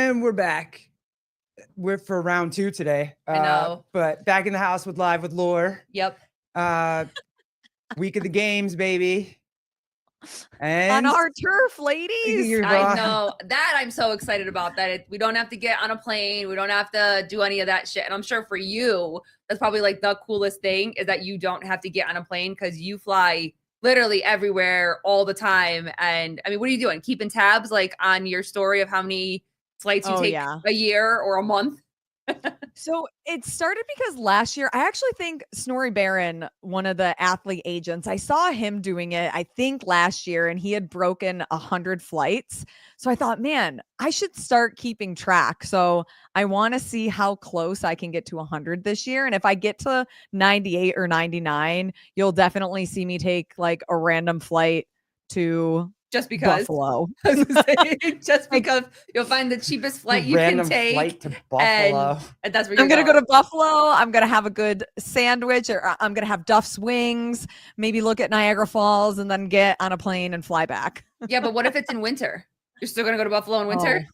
And we're back. We're for round 2 today. I know. But back in the house with Live with Lore. Yep. Week of the games, baby. And on our turf, ladies. I know that. I'm so excited about that. We don't have to get on a plane. We don't have to do any of that shit. And I'm sure for you, that's probably like the coolest thing is that you don't have to get on a plane because you fly literally everywhere all the time. And I mean, what are you doing? Keeping tabs like on your story of how many flights you take a year or a month? So it started because last year, I actually think Snorri Barron, one of the athlete agents, I saw him doing it, I think last year, and he had broken 100 flights. So I thought, man, I should start keeping track. So I want to see how close I can get to 100 this year. And if I get to 98 or 99, you'll definitely see me take like a random flight to just because Buffalo. Just because you'll find the cheapest flight you Random can take. Flight to Buffalo. And that's where you're I'm going to go to Buffalo. I'm going to have a good sandwich, or I'm going to have Duff's Wings, maybe look at Niagara Falls, and then get on a plane and fly back. Yeah, but what if it's in winter? You're still going to go to Buffalo in winter?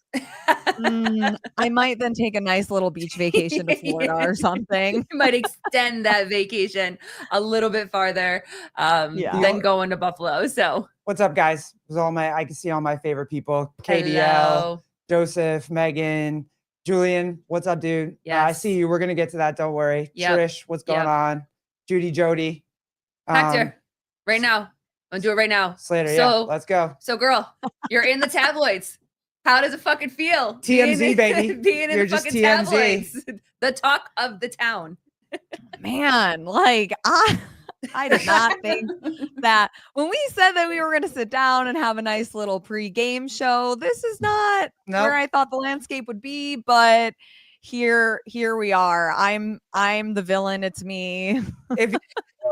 I might then take a nice little beach vacation to Florida or something. You might extend that vacation a little bit farther than going to Buffalo. So what's up, guys? I can see all my favorite people. KDL, Hello. Joseph, Megan, Julian. What's up, dude? Yes. I see you. We're gonna get to that. Don't worry. Yep. Trish, what's going on? Judy, Jody. Hector, right now. I'm gonna do it right now. Slater, let's go. So, girl, you're in the tabloids. How does it fucking feel? TMZ, baby. Being in You're the just fucking TMZ. tabloids. The talk of the town. Man, like I did not think that when we said that we were going to sit down and have a nice little pre-game show, this is not where I thought the landscape would be, but here we are. I'm the villain. It's me.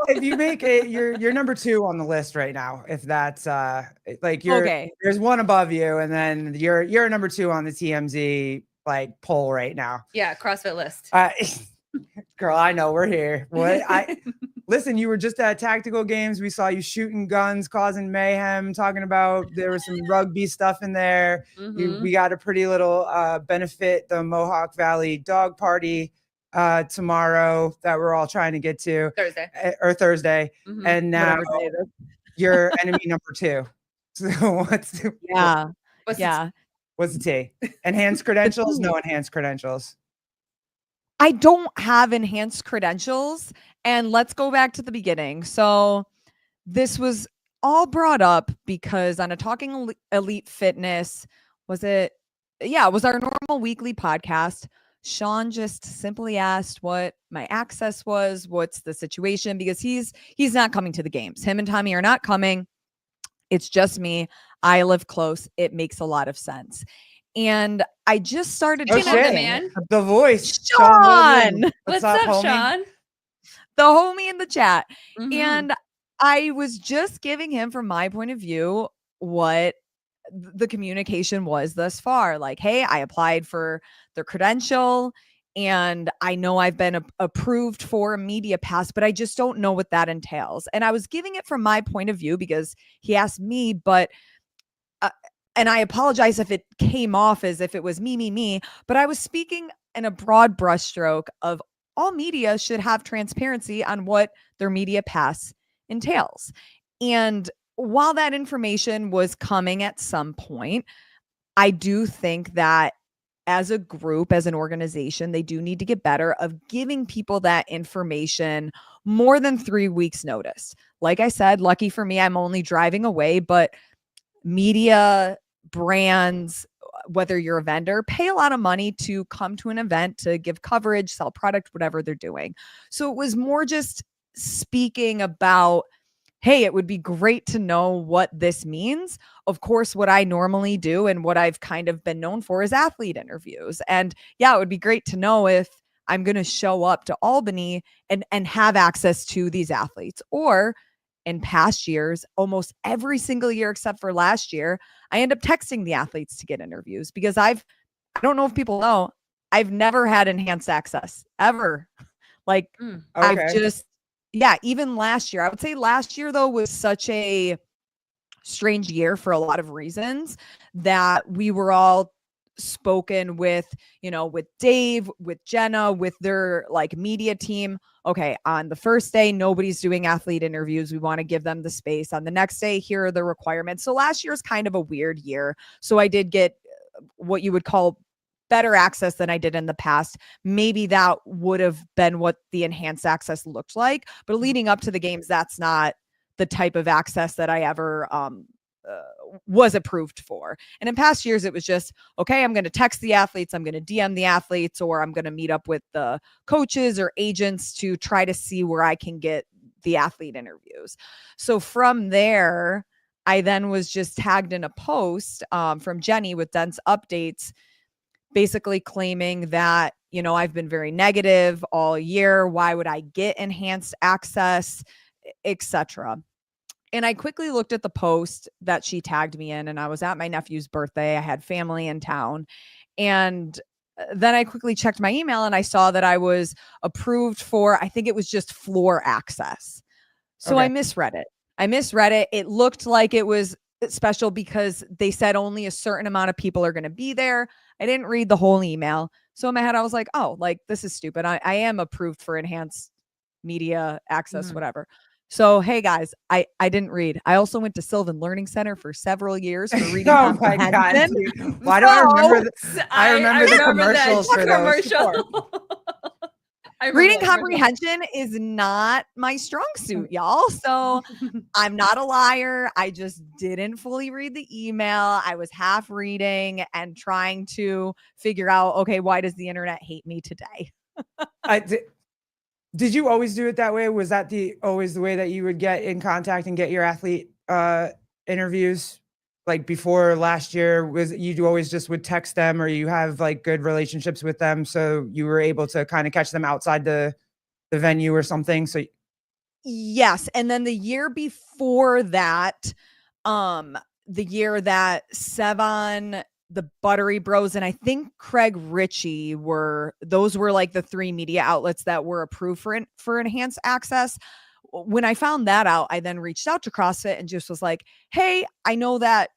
If you make it, you're number 2 on the list right now. If that's like you're okay, there's one above you, and then you're number 2 on the TMZ like poll right now. Yeah, CrossFit list. Girl, I know we're here. Listen, you were just at Tactical Games. We saw you shooting guns, causing mayhem, talking about there was some rugby stuff in there. We got a pretty little benefit, the Mohawk Valley dog party tomorrow that we're all trying to get to. Thursday. And now you're enemy number 2. So what's the T? Enhanced credentials? No enhanced credentials. I don't have enhanced credentials. And let's go back to the beginning. So this was all brought up because on a Talking Elite Fitness, it was our normal weekly podcast. Sean just simply asked what my access was, what's the situation, because he's not coming to the games. Him and Tommy are not coming. It's just me. I live close. It makes a lot of sense. And I just started the voice. Sean. What's up, homie? Sean? The homie in the chat. And I was just giving him, from my point of view, what the communication was thus far. Like, hey, I applied for the credential and I know I've been approved for a media pass, but I just don't know what that entails. And I was giving it from my point of view because he asked me, but and I apologize if it came off as if it was me, but I was speaking in a broad brushstroke of all media should have transparency on what their media pass entails. And while that information was coming at some point, I do think that as a group, as an organization, they do need to get better of giving people that information more than 3 weeks notice. Like I said, lucky for me, I'm only driving away, but media, brands, whether you're a vendor, pay a lot of money to come to an event to give coverage, sell product, whatever they're doing. So it was more just speaking about, hey, it would be great to know what this means. Of course, what I normally do and what I've kind of been known for is athlete interviews. And yeah, it would be great to know if I'm going to show up to Albany and have access to these athletes. Or in past years, almost every single year except for last year, I end up texting the athletes to get interviews because I don't know if people know, I've never had enhanced access ever. Like I've just, even last year, I would say last year though was such a strange year for a lot of reasons that we were all spoken with, with Dave, with Jenna, with their like media team. Okay, on the first day, nobody's doing athlete interviews. We want to give them the space. On the next day, here are the requirements. So last year's kind of a weird year. So I did get what you would call better access than I did in the past. Maybe that would have been what the enhanced access looked like. But leading up to the games, that's not the type of access that I ever was approved for. And in past years, it was just, okay, I'm going to text the athletes, I'm going to DM the athletes, or I'm going to meet up with the coaches or agents to try to see where I can get the athlete interviews. So from there, I then was just tagged in a post from Jenny with Dense Updates, basically claiming that, I've been very negative all year. Why would I get enhanced access, etc. And I quickly looked at the post that she tagged me in, and I was at my nephew's birthday. I had family in town. And then I quickly checked my email and I saw that I was approved for, I think it was just floor access. So Okay. I misread it. It looked like it was special because they said only a certain amount of people are going to be there. I didn't read the whole email. So in my head, I was like, oh, like this is stupid. I am approved for enhanced media access, whatever. So, hey guys, I didn't read. I also went to Sylvan Learning Center for several years for reading comprehension. My God, dude. Why don't I remember? I remember the commercials for those. Reading comprehension is not my strong suit, y'all. So I'm not a liar. I just didn't fully read the email. I was half reading and trying to figure out, okay, why does the internet hate me today? Did you always do it that way? Was that always the way that you would get in contact and get your athlete interviews? Like before last year, was you always just would text them, or you have like good relationships with them, so you were able to kind of catch them outside the venue or something? So yes. And then the year before that, the year that Sevon, the Buttery Bros, and I think Craig Ritchie were like the three media outlets that were approved for enhanced access. When I found that out, I then reached out to CrossFit and just was like, hey, I know that,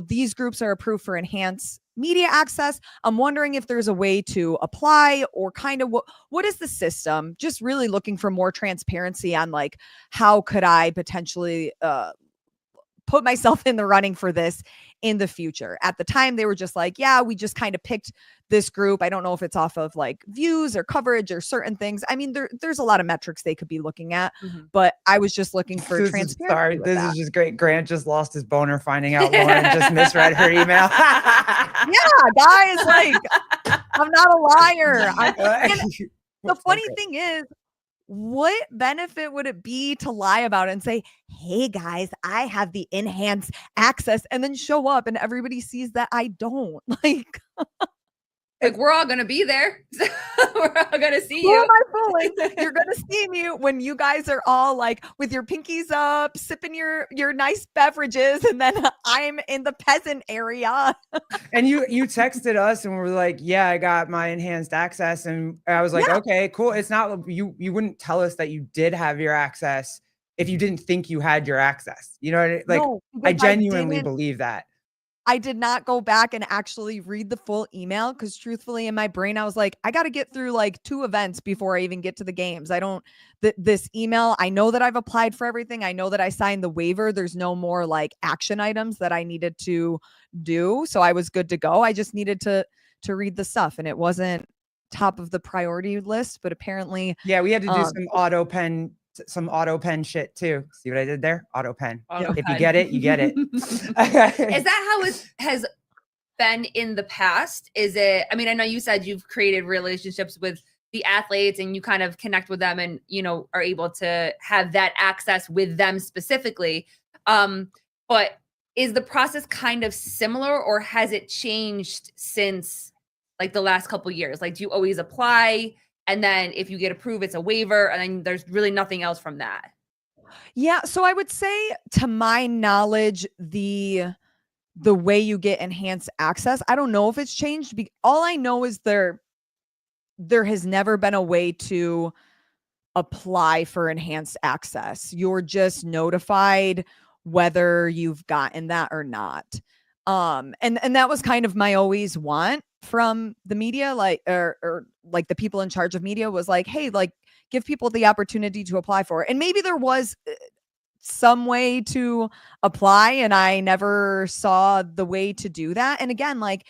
these groups are approved for enhanced media access. I'm wondering if there's a way to apply, or kind of what is the system? Just really looking for more transparency on like, how could I potentially put myself in the running for this in the future. At the time, they were just like, yeah, we just kind of picked this group. I don't know if it's off of like views or coverage or certain things. I mean, there's a lot of metrics they could be looking at, but I was just looking for transparency. This is just great. Grant just lost his boner finding out Lauren just misread her email. Yeah, guys, like, I'm not a liar. The funny thing is, what benefit would it be to lie about it and say, hey guys, I have the enhanced access, and then show up and everybody sees that I don't? Like we're all going to be there. We're all going to see Who you. am I fooling? You're going to see me when you guys are all like with your pinkies up, sipping your nice beverages, and then I'm in the peasant area. And you texted us and we're like, yeah, I got my enhanced access. And I was like, okay, cool. It's not, you wouldn't tell us that you did have your access if you didn't think you had your access. You know what I mean? Like, no, I genuinely believe that. I did not go back and actually read the full email because truthfully in my brain, I was like, I got to get through like 2 events before I even get to the games. This email, I know that I've applied for everything. I know that I signed the waiver. There's no more like action items that I needed to do. So I was good to go. I just needed to read the stuff, and it wasn't top of the priority list, but apparently. Yeah, we had to do some auto pen shit too. See what I did there? Auto pen. If you get it, you get it. Is that how it has been in the past? Is it, I mean, I know you said you've created relationships with the athletes and you kind of connect with them and, are able to have that access with them specifically. But is the process kind of similar, or has it changed since like the last couple of years? Like, do you always apply? And then if you get approved, it's a waiver, and then there's really nothing else from that? Yeah. So I would say, to my knowledge, the way you get enhanced access, I don't know if it's changed. All I know is there has never been a way to apply for enhanced access. You're just notified whether you've gotten that or not. And that was kind of my always want. from the media, like, or like the people in charge of media was like, hey, like, give people the opportunity to apply for it. And maybe there was some way to apply and I never saw the way to do that. And again, like,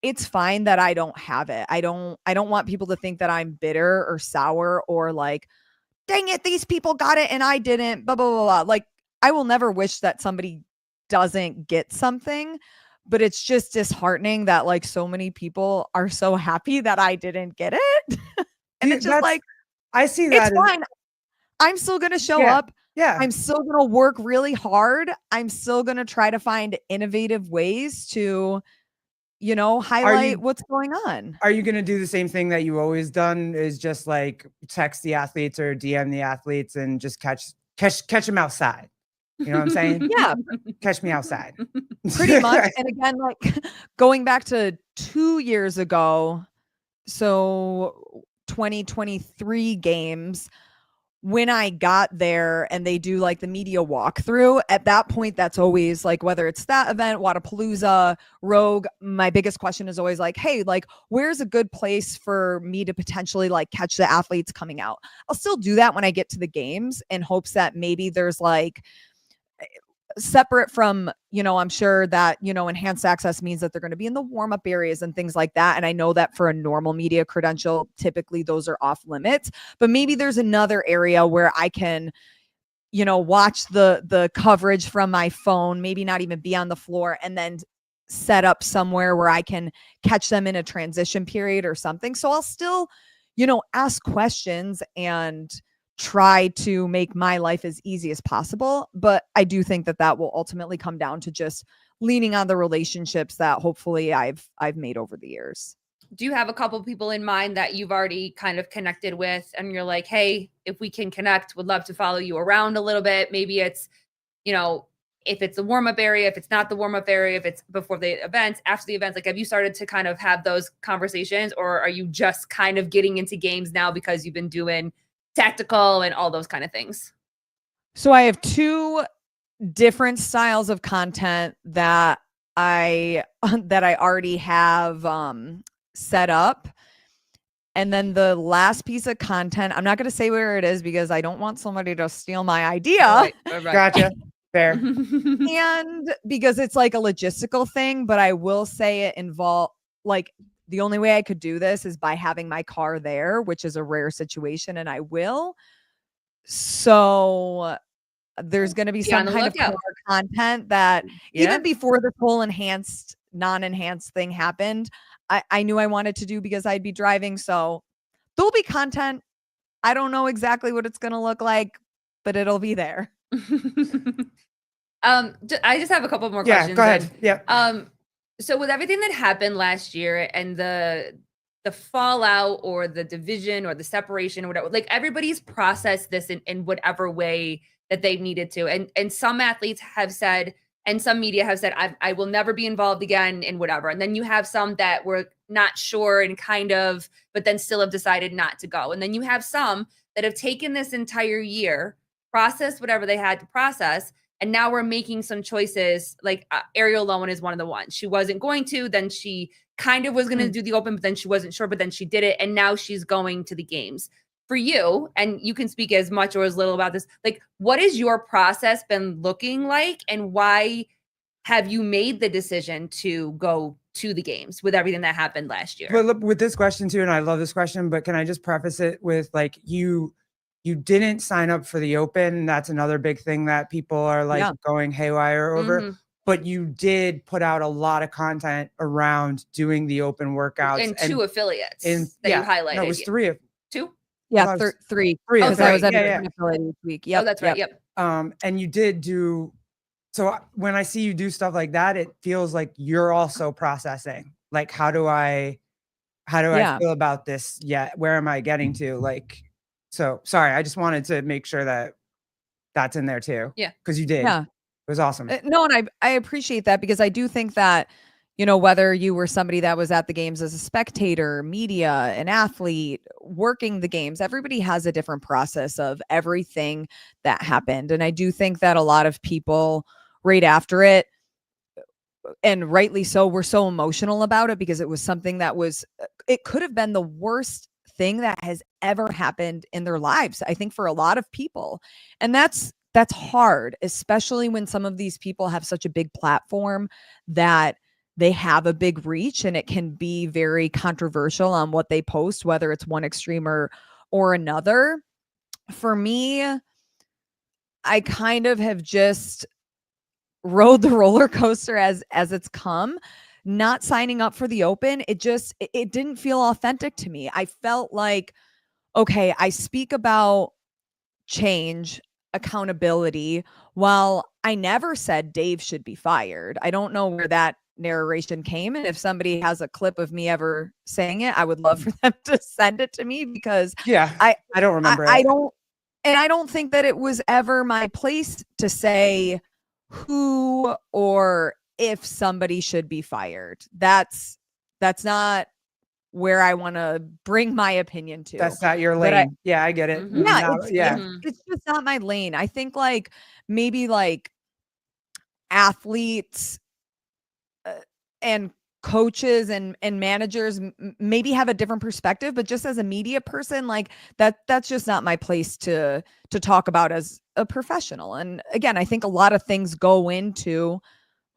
it's fine that I don't have it. I don't want people to think that I'm bitter or sour or like, dang it, these people got it and I didn't, blah, blah, blah, blah. Like, I will never wish that somebody doesn't get something, but it's just disheartening that like so many people are so happy that I didn't get it. And it's just like, I see that. It's fine. I'm still going to show up. Yeah. I'm still going to work really hard. I'm still going to try to find innovative ways to, you know, highlight what's going on. Are you going to do the same thing that you always done, is just like text the athletes or DM the athletes and just catch them outside? You know what I'm saying? Yeah. Catch me outside. Pretty much. And again, like going back to 2 years ago, so 2023 games, when I got there and they do like the media walkthrough, at that point, that's always like, whether it's that event, Wadapalooza, Rogue, my biggest question is always like, hey, like, where's a good place for me to potentially like catch the athletes coming out? I'll still do that when I get to the games in hopes that maybe there's like, separate from, you know, I'm sure that, you know, enhanced access means that they're going to be in the warm-up areas and things like that. And I know that for a normal media credential, typically those are off limits, but maybe there's another area where I can, you know, watch the coverage from my phone, maybe not even be on the floor, and then set up somewhere where I can catch them in a transition period or something. So I'll still, you know, ask questions and try to make my life as easy as possible. But I do think that that will ultimately come down to just leaning on the relationships that hopefully I've made over the years. Do you have a couple people in mind that you've already kind of connected with and you're like, hey, if we can connect, would love to follow you around a little bit? Maybe it's, you know, if it's a warm-up area, if it's not the warm-up area, if it's before the events, after the events, like, have you started to kind of have those conversations, or are you just kind of getting into games now because you've been doing tactical and all those kind of things? So I have 2 different styles of content that I already have set up. And then the last piece of content, I'm not going to say where it is because I don't want somebody to steal my idea. Right. Gotcha. Fair. And because it's like a logistical thing, but I will say it involve, like, the only way I could do this is by having my car there, which is a rare situation, and I will. So there's going to be some kind of core content that even before this whole enhanced, non-enhanced thing happened, I knew I wanted to do because I'd be driving. So there'll be content. I don't know exactly what it's going to look like, but it'll be there. I just have a couple more questions. Go ahead. Yeah. So with everything that happened last year and the fallout or the division or the separation or whatever, like, everybody's processed this in whatever way that they've needed to. And some athletes have said, and some media have said, I will never be involved again in whatever. And then you have some that were not sure and kind of, but then still have decided not to go. And then you have some that have taken this entire year, processed whatever they had to process, and now we're making some choices. Like Ariel Lowen is one of the ones. She wasn't going to, then she kind of was going to do the open, but then she wasn't sure, but then she did it. And now she's going to the games. For you, and you can speak as much or as little about this, like, what has your process been looking like, and why have you made the decision to go to the games with everything that happened last year? But with this question too, and I love this question, but can I just preface it with, like, you didn't sign up for the open. That's another big thing that people are like going haywire over. But you did put out a lot of content around doing the open workouts. And 2 affiliates that you highlighted. No, it was 3 of 2? Yeah, 3. Because I was at an affiliate this week. Oh, that's right. Yep. And you did do. So when I see you do stuff like that, it feels like you're also processing. Like, how do I feel about this? Yeah, where am I getting to? Like, so sorry, I just wanted to make sure that that's in there too. Yeah, because you did. Yeah, it was awesome. No, and I appreciate that, because I do think that, you know, whether you were somebody that was at the games as a spectator, media, an athlete, working the games, everybody has a different process of everything that happened. And I do think that a lot of people right after it and rightly so, we're so emotional about it because it was something that was, it could have been the worst thing that has ever happened in their lives, I think, for a lot of people. And that's hard, especially when some of these people have such a big platform that they have a big reach, and it can be very controversial on what they post, whether it's one extreme or another. For me, I kind of have just rode the roller coaster as it's come. Not signing up for the Open, it didn't feel authentic to me. I felt like, okay, I speak about change, accountability, while I never said Dave should be fired. I don't know where that narration came, and if somebody has a clip of me ever saying it, I would love for them to send it to me, because Yeah, I I don't remember I it. don't, and I don't think that it was ever my place to say who or if somebody should be fired. That's not where I want to bring my opinion to. That's not your But lane. Yeah, I get it. yeah, No, yeah. it's just not my lane. I think like maybe like athletes and coaches and managers maybe have a different perspective, but just as a media person, like that's just not my place to talk about as a professional. And again, I think a lot of things go into,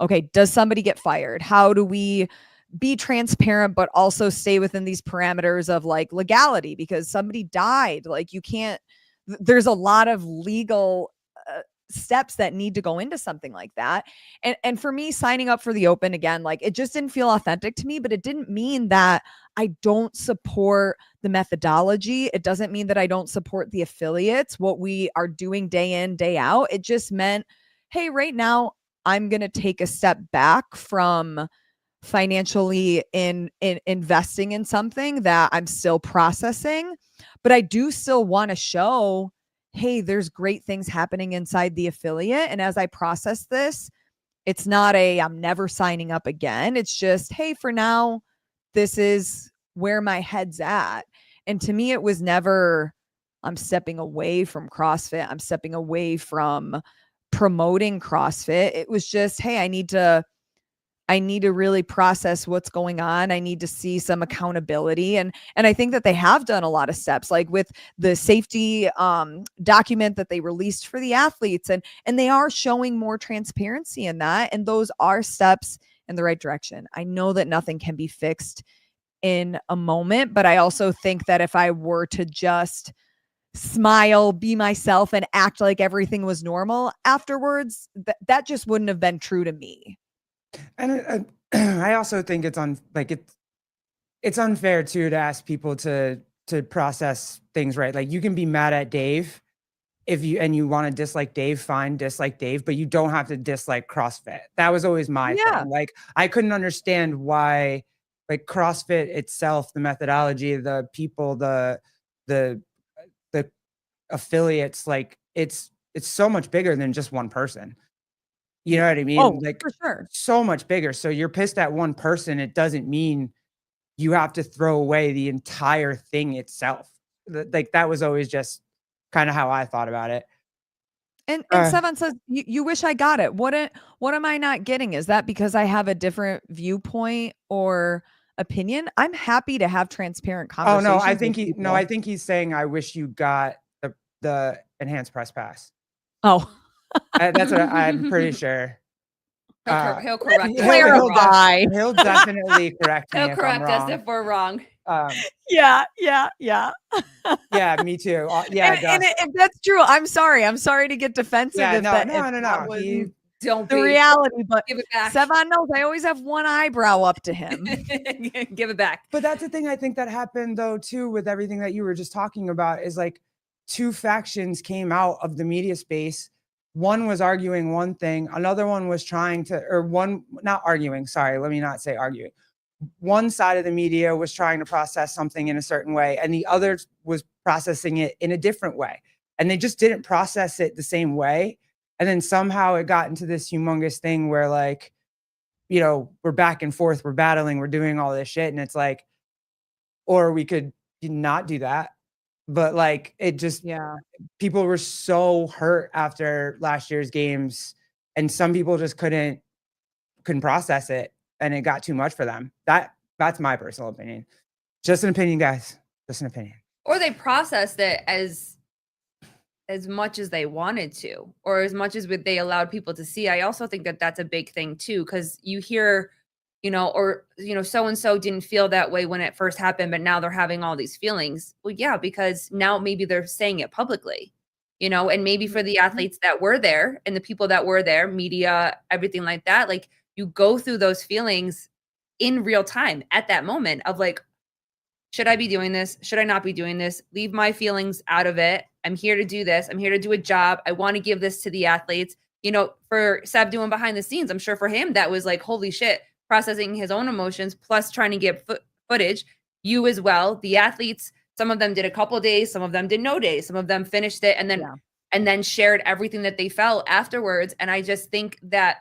okay, does somebody get fired? How do we be transparent but also stay within these parameters of like legality? Because somebody died, like you can't, there's a lot of legal steps that need to go into something like that. And for me, signing up for the Open, again, like it just didn't feel authentic to me, but it didn't mean that I don't support the methodology. It doesn't mean that I don't support the affiliates, what we are doing day in, day out. It just meant, hey, right now I'm going to take a step back from financially in investing in something that I'm still processing, but I do still want to show, hey, there's great things happening inside the affiliate. And as I process this, it's not I'm never signing up again. It's just, hey, for now, this is where my head's at. And to me, it was never, I'm stepping away from CrossFit. I'm stepping away from promoting CrossFit. It was just, hey, I need to really process what's going on. I need to see some accountability. And I think that they have done a lot of steps, like with the safety document that they released for the athletes. And they are showing more transparency in that. And those are steps in the right direction. I know that nothing can be fixed in a moment, but I also think that if I were to just smile, be myself, and act like everything was normal afterwards, that just wouldn't have been true to me. And I also think it's it's unfair too to ask people to process things right. Like you can be mad at Dave if you want to dislike Dave, fine, dislike Dave, but you don't have to dislike CrossFit. That was always my thing. Like I couldn't understand why like CrossFit itself, the methodology, the people, the affiliates, like it's so much bigger than just one person. You know what I mean? Oh, Like for sure. so much bigger. So you're pissed at one person. It doesn't mean you have to throw away the entire thing itself. Like that was always just kind of how I thought about it. And Sevan says, you wish I got it. What am I not getting? Is that because I have a different viewpoint or opinion? I'm happy to have transparent conversations. Oh no, I think he's saying I wish you got the enhanced press pass. Oh. That's what I'm pretty sure. He'll correct clarify. He'll definitely correct me. He'll correct us if we're wrong. Yeah. Yeah, me too. And if that's true, I'm sorry to get defensive. Yeah, if no. Don't the be. reality, but give it back. Sevan knows I always have one eyebrow up to him. Give it back. But that's the thing I think that happened though too with everything that you were just talking about is like two factions came out of the media space. One was arguing one thing, another one was trying to, or one not arguing, sorry, let me not say arguing. One side of the media was trying to process something in a certain way, and the other was processing it in a different way. And they just didn't process it the same way. And then somehow it got into this humongous thing where like, you know, we're back and forth, we're battling, we're doing all this shit. And it's like, or we could not do that. But like, it just, people were so hurt after last year's games, and some people just couldn't couldn't process it and it got too much for them. That's my personal opinion. Just an opinion, guys. Just an opinion. Or they processed it as much as they wanted to, or as much as they allowed people to see. I also think that that's a big thing too, because you hear, so and so didn't feel that way when it first happened, but now they're having all these feelings. Well, yeah, because now maybe they're saying it publicly, and maybe for the athletes that were there and the people that were there, media, everything like that, like you go through those feelings in real time at that moment of like, should I be doing this? Should I not be doing this? Leave my feelings out of it. I'm here to do this. I'm here to do a job. I want to give this to the athletes. For Seb doing behind the scenes, I'm sure for him that was like, holy shit, processing his own emotions plus trying to get footage. You as well. The athletes, some of them did a couple of days, some of them did no days, some of them finished it and then shared everything that they felt afterwards. And I just think that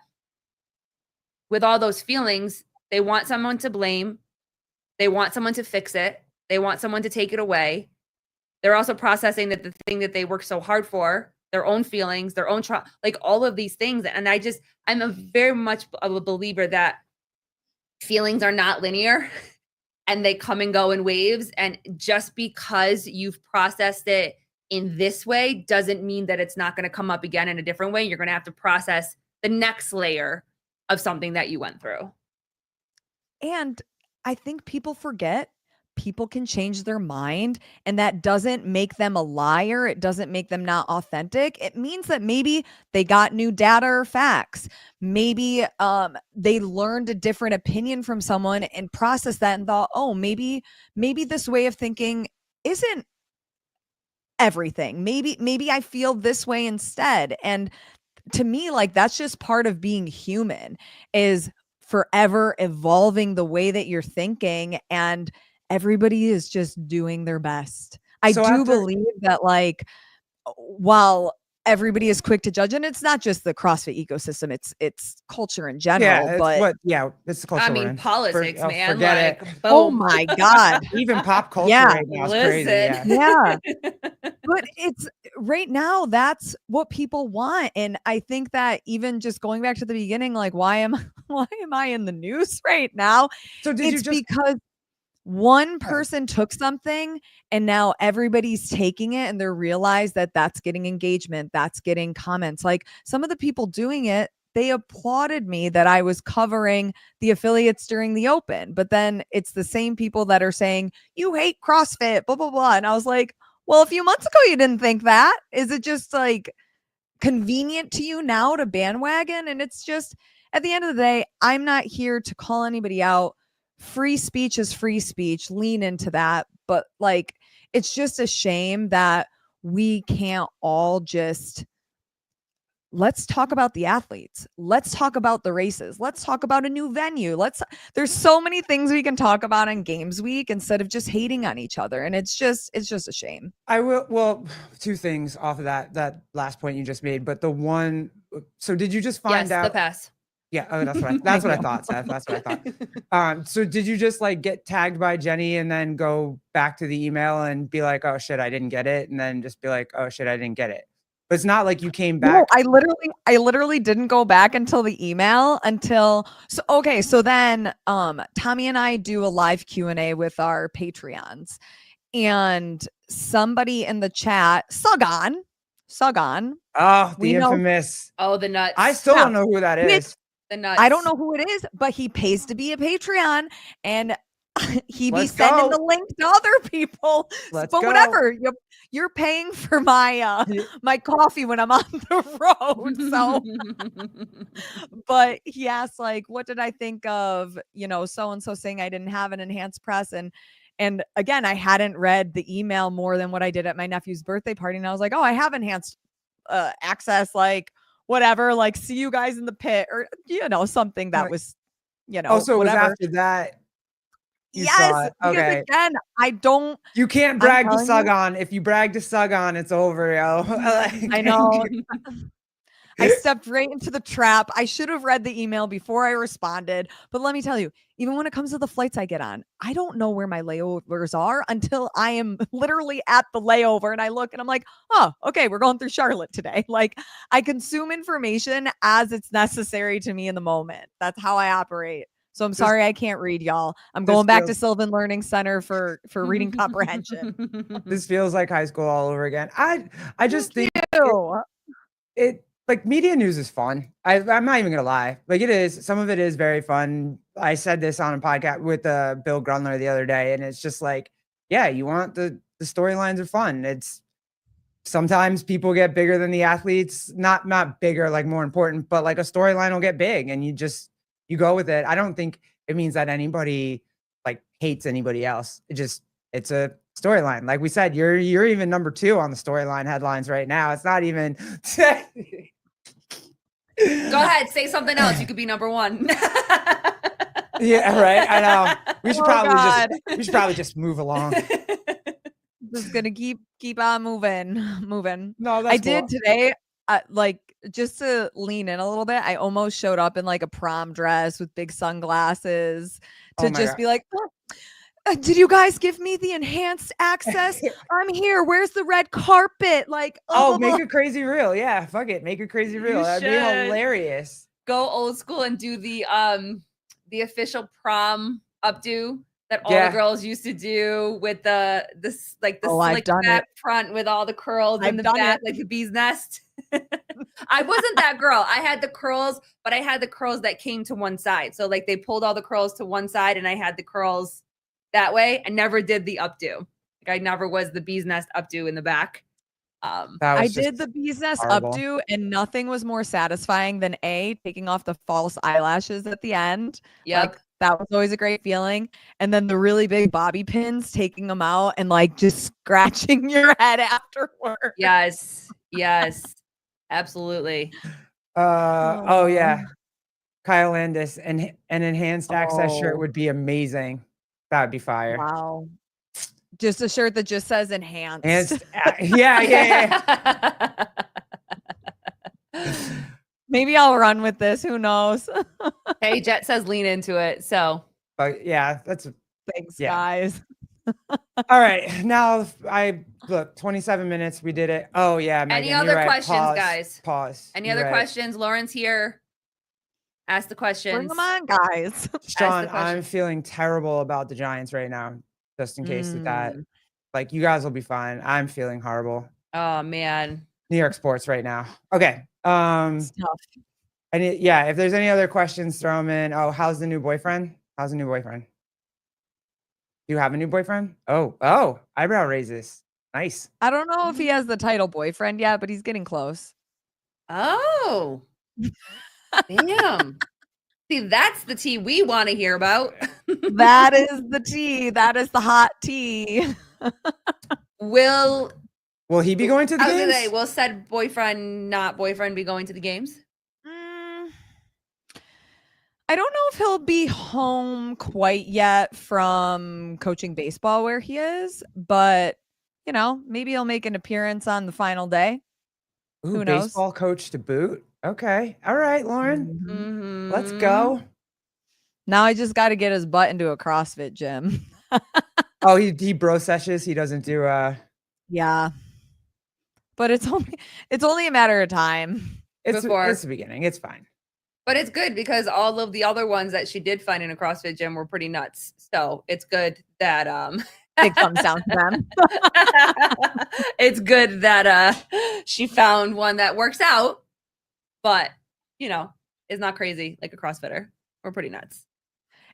with all those feelings, they want someone to blame. They want someone to fix it. They want someone to take it away. They're also processing that the thing that they worked so hard for, their own feelings, their own like all of these things. And I'm a very much of a believer that feelings are not linear and they come and go in waves. And just because you've processed it in this way doesn't mean that it's not going to come up again in a different way. You're going to have to process the next layer of something that you went through. And I think people forget people can change their mind, and that doesn't make them a liar. It doesn't make them not authentic. It means that maybe they got new data or facts. Maybe they learned a different opinion from someone and processed that and thought, oh, maybe this way of thinking isn't everything. Maybe I feel this way instead. And to me, like, that's just part of being human, is forever evolving the way that you're thinking, and everybody is just doing their best. I do believe that, like, while everybody is quick to judge, and it's not just the CrossFit ecosystem, it's culture in general. It's the culture. I mean, politics, man. Forget like, it. Oh my God. Even pop culture right now is crazy. Yeah. But it's right now, that's what people want. And I think that even just going back to the beginning, like, why am I in the news right now? So because one person took something and now everybody's taking it and they realize that that's getting engagement, that's getting comments. Like, some of the people doing it, they applauded me that I was covering the affiliates during the Open, but then it's the same people that are saying, you hate CrossFit, blah, blah, blah. And I was like, well, a few months ago, you didn't think that. Is it just like convenient to you now to bandwagon? And it's just, at the end of the day, I'm not here to call anybody out. Free speech is free speech. Lean into that. But like, it's just a shame that we can't all just, let's talk about the athletes. Let's talk about the races. Let's talk about a new venue. There's so many things we can talk about on Games Week instead of just hating on each other. And it's just a shame. Well, two things off of that last point you just made, but the one, so did you just find out the pass? Yeah, that's what I thought, Seth. That's what I thought. So did you just like get tagged by Jenny and then go back to the email and be like, oh shit, I didn't get it, and then just be like, oh shit, I didn't get it? But it's not like you came back. No, I literally didn't go back until the email so then Tommy and I do a live Q&A with our Patreons, and somebody in the chat, Sugon. Oh, the infamous. Oh, the nuts. I still don't know who that is. The nuts. I don't know who it is, but he pays to be a Patreon, and he be sending the link to other people. But whatever, you're paying for my my coffee when I'm on the road. So, but he asked, like, what did I think of, so and so saying I didn't have an enhanced press, and again, I hadn't read the email more than what I did at my nephew's birthday party, and I was like, oh, I have enhanced access, like, whatever, like, see you guys in the pit, or something that was, so whatever. It was after that. Yes, because again, you can't brag to Sugon. If you brag to Sugon, it's over, yo. I know. I stepped right into the trap. I should have read the email before I responded. But let me tell you, even when it comes to the flights I get on, I don't know where my layovers are until I am literally at the layover and I look and I'm like, oh, okay, we're going through Charlotte today. Like I consume information as it's necessary to me in the moment. That's how I operate. So I'm sorry I can't read, y'all. I'm going back to Sylvan Learning Center for reading comprehension. This feels like high school all over again. I just think it like media news is fun. I'm not even gonna lie. Like it is. Some of it is very fun. I said this on a podcast with Bill Grunler the other day, and it's just like, yeah, you want the storylines are fun. It's sometimes people get bigger than the athletes, not bigger, like more important, but like a storyline will get big, and you go with it. I don't think it means that anybody like hates anybody else. It's a storyline. Like we said, you're even number 2 on the storyline headlines right now. It's not even. Go ahead, say something else. You could be number 1. Yeah, right. I know. We should probably just move along. Just gonna keep on moving. No, that's I did today. Like just to lean in a little bit, I almost showed up in like a prom dress with big sunglasses to just be like, did you guys give me the enhanced access? I'm here. Where's the red carpet? Like, make a crazy reel. Yeah, fuck it. Make a crazy reel. That'd be hilarious. Go old school and do the official prom updo that all the girls used to do with the slick back front with all the curls in the back, like the bee's nest. I wasn't that girl. I had the curls, but I had the curls that came to one side. So like they pulled all the curls to one side and I had the curls that way. I never did the updo. Like I never was the bee's nest updo in the back. I did the bee's nest updo and nothing was more satisfying than taking off the false eyelashes at the end. Yep. Like, that was always a great feeling. And then the really big bobby pins, taking them out and like just scratching your head afterward. Yes. Absolutely. Oh yeah. Kyle Landis and an enhanced access shirt would be amazing. That would be fire. Wow. Just a shirt that just says enhanced. Yeah. Maybe I'll run with this. Who knows? Hey, Jet says lean into it. So, yeah, thanks, guys. All right, now look 27 minutes. We did it. Oh yeah, Megan, any other questions, guys? Pause. Any other questions? Lauren's here. Ask the questions. Bring them on, guys. Sean, I'm feeling terrible about the Giants right now. Just in case of that, like you guys will be fine. I'm feeling horrible. Oh man. New York sports right now. Okay. It's tough. And if there's any other questions, throw them in. Oh, how's the new boyfriend? Do you have a new boyfriend? Oh, eyebrow raises. Nice. I don't know if he has the title boyfriend yet, but he's getting close. Oh, damn. See, that's the tea we want to hear about. That is the tea. That is the hot tea. Will he be going to the games? Will said boyfriend, not boyfriend, be going to the games? I don't know if he'll be home quite yet from coaching baseball where he is, but maybe he'll make an appearance on the final day. Ooh, who knows? Baseball coach to boot. Okay. All right, Lauren. Let's go. Now I just got to get his butt into a CrossFit gym. Oh, he bro sessions. He doesn't do Yeah. But it's only a matter of time. It's the beginning. It's fine. But it's good because all of the other ones that she did find in a CrossFit gym were pretty nuts. So it's good that it comes down to them. It's good that she found one that works out, but is not crazy like a CrossFitter. We're pretty nuts.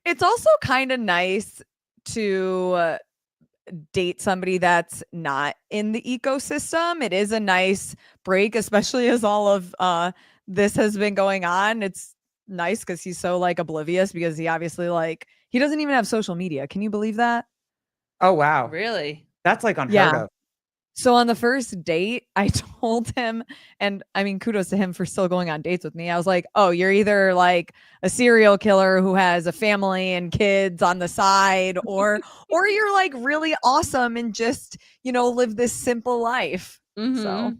It's also kind of nice to date somebody that's not in the ecosystem. It is a nice break, especially as all of this has been going on. It's nice because he's so like oblivious because he obviously he doesn't even have social media. Can you believe that? Oh wow. Really? That's like unheard of. So on the first date, I told him, and I mean, kudos to him for still going on dates with me. I was like, oh, you're either like a serial killer who has a family and kids on the side, or you're like really awesome and just, live this simple life. So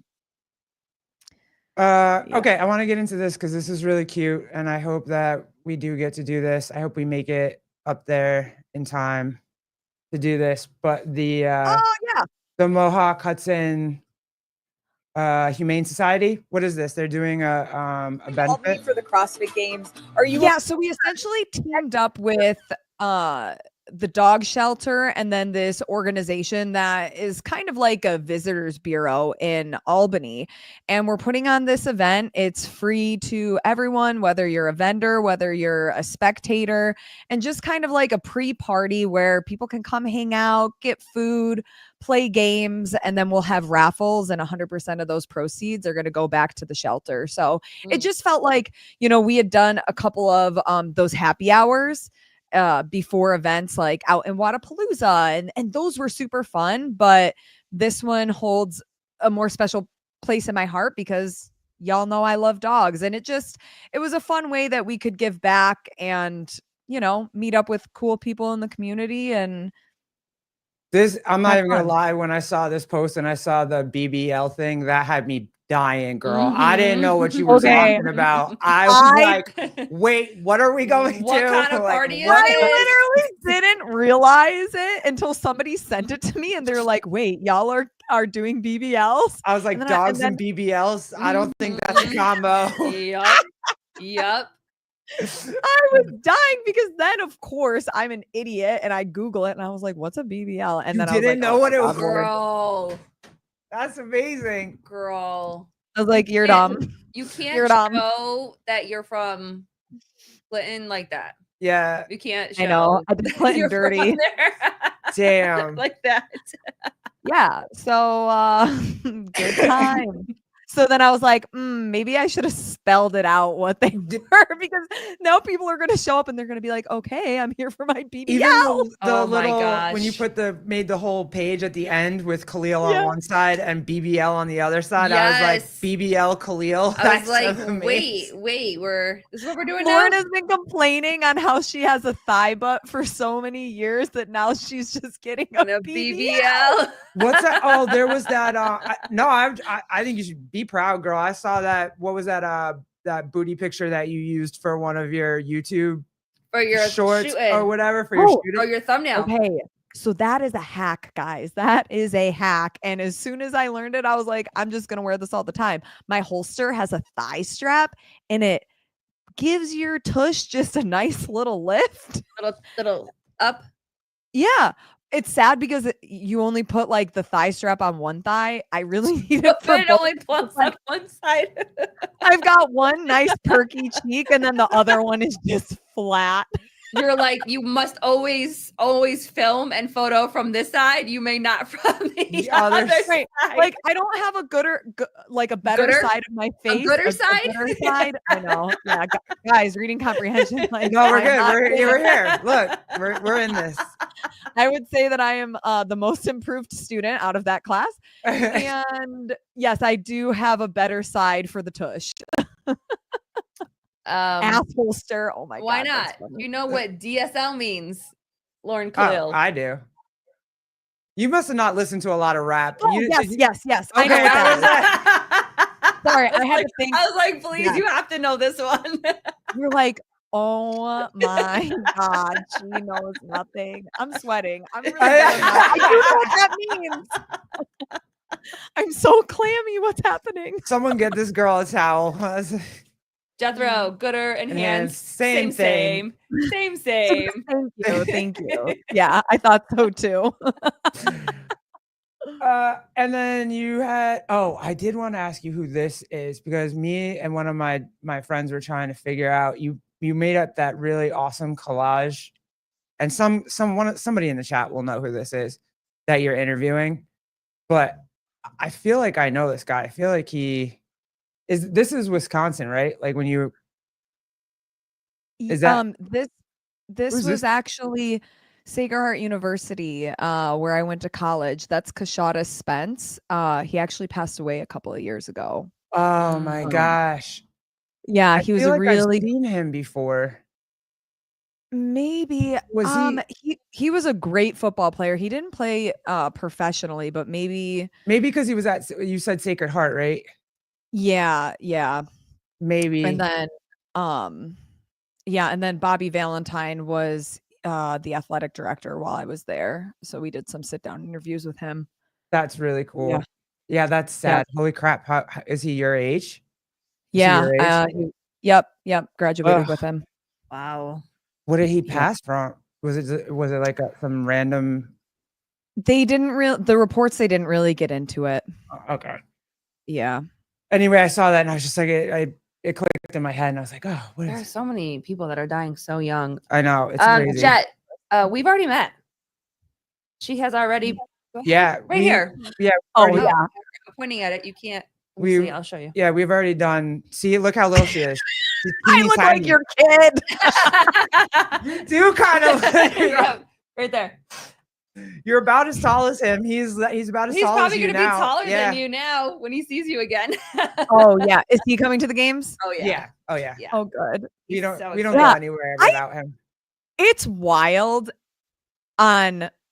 Okay, I want to get into this because this is really cute, and I hope that we do get to do this. I hope we make it up there in time to do this. But Oh, yeah. the Mohawk Hudson Humane Society, what is this? They're doing a Called me benefit. for the CrossFit Games. Are you? Yeah, so we essentially teamed up with the dog shelter and then this organization that is kind of like a visitors bureau in Albany. And we're putting on this event. It's free to everyone, whether you're a vendor, whether you're a spectator, and just kind of like a pre-party where people can come hang out, get food, play games, and then we'll have raffles, and 100% of those proceeds are going to go back to the shelter. So it just felt like, we had done a couple of those happy hours before events like out in Wadapalooza, and those were super fun, but this one holds a more special place in my heart because y'all know I love dogs, and it was a fun way that we could give back and meet up with cool people in the community. And I'm not even gonna lie, when I saw this post and I saw the BBL thing, that had me dying, girl. I didn't know what you were talking about. I was like, wait, what are we going what to? Kind of Like, party is I literally didn't realize it until somebody sent it to me, and they're like, wait, y'all are doing BBLs? I was like, dogs and BBLs? I don't think that's a combo. Yep. I was dying because then, of course, I'm an idiot and I Google it and I was like, what's a BBL? And then I didn't know what it was. Girl. That's amazing. Girl. I was like, you're dumb. You can't you're dumb. show that you're from Clinton like that. Yeah. You can't show. I know. I did Clinton dirty. Damn. Like that. Yeah. So good time. So then I was like, maybe I should have spelled it out what they were, because now people are going to show up and they're going to be like, okay, I'm here for my BBL. Even the my gosh. when you made the whole page at the end with Kalil on one side and BBL on the other side, I was like, BBL Kalil. I was like, wait, this is what we're doing Lauren now? has been complaining on how she has a thigh butt for so many years that now she's just getting a BBL. What's that? Oh, there was that. I think you should be proud, girl. I saw that. What was that? That booty picture that you used for one of your YouTube for your shorts shooting. or whatever for your shooting. Or your thumbnail. Okay. So that is a hack, guys. That is a hack. And as soon as I learned it, I was like, I'm just going to wear this all the time. My holster has a thigh strap and it gives your tush just a nice little lift. Little up. Yeah. It's sad because you only put like the thigh strap on one thigh. I really need it for it only plugs on one side. I've got one nice perky cheek and then the other one is just flat. You're like, you must always film and photo from this side. You may not from the other side. Like, I don't have a a better side of my face. A gooder side? A gooder side. I know. Yeah, guys, reading comprehension. Like, no, we're good. We're here. Look, we're in this. I would say that I am the most improved student out of that class. And yes, I do have a better side for the tush. Ass holster. Oh my god. Why not? You know what DSL means, Lauren Kalil. I do. You must have not listened to a lot of rap. Oh, yes. Okay, I know what that is. Sorry, I had to think. I was like, please, you have to know this one. You're like, oh my god, she knows nothing. I'm sweating. I'm really I do know what that means. I'm so clammy. What's happening? Someone get this girl a towel. Jethro, gooder, enhanced. Same. Same. Thank you. Yeah, I thought so too. And then you had, I did want to ask you who this is, because me and one of my friends were trying to figure out, you made up that really awesome collage, and somebody in the chat will know who this is that you're interviewing, but I feel like I know this guy. I feel like this is Wisconsin, right? Like when you this was actually Sacred Heart University, where I went to college. That's Kashada Spence. He actually passed away a couple of years ago. Oh my gosh. Yeah, he was I've seen him before. Maybe he was a great football player. He didn't play professionally, but maybe because he was you said Sacred Heart, right? Yeah, yeah. Maybe. And then, yeah, and then Bobby Valentine was the athletic director while I was there. So we did some sit down interviews with him. That's really Yeah. cool. Yeah, that's Yeah. sad. Holy crap. How is he your age? Is he Yeah. your age? Yep. Graduated Ugh. with him. Wow. What did he Yeah. pass from? Was it like some random? The reports, they didn't really get into it. Okay. Yeah. Anyway, I saw that and I was just like, it clicked in my head and I was like, oh, what There are is? so many people that are dying so young. I know it's crazy. Jet, we've already met. She has already. Yeah, right here. Yeah. Oh, already- yeah. I'm pointing at it. You can't. Let me see. I'll show you. Yeah, we've already done. See, look how little she is. She's I teeny look like tiny. your kid. You do kind of. Yeah, right there. You're about as tall as him. He's about as He's tall as probably you going to be now. taller Yeah. than you now when he sees you again. Oh, yeah. Is he coming to the games? Oh, Yeah. Oh yeah. Yeah. Oh, good. We He's don't so go excited. anywhere I- without him. It's wild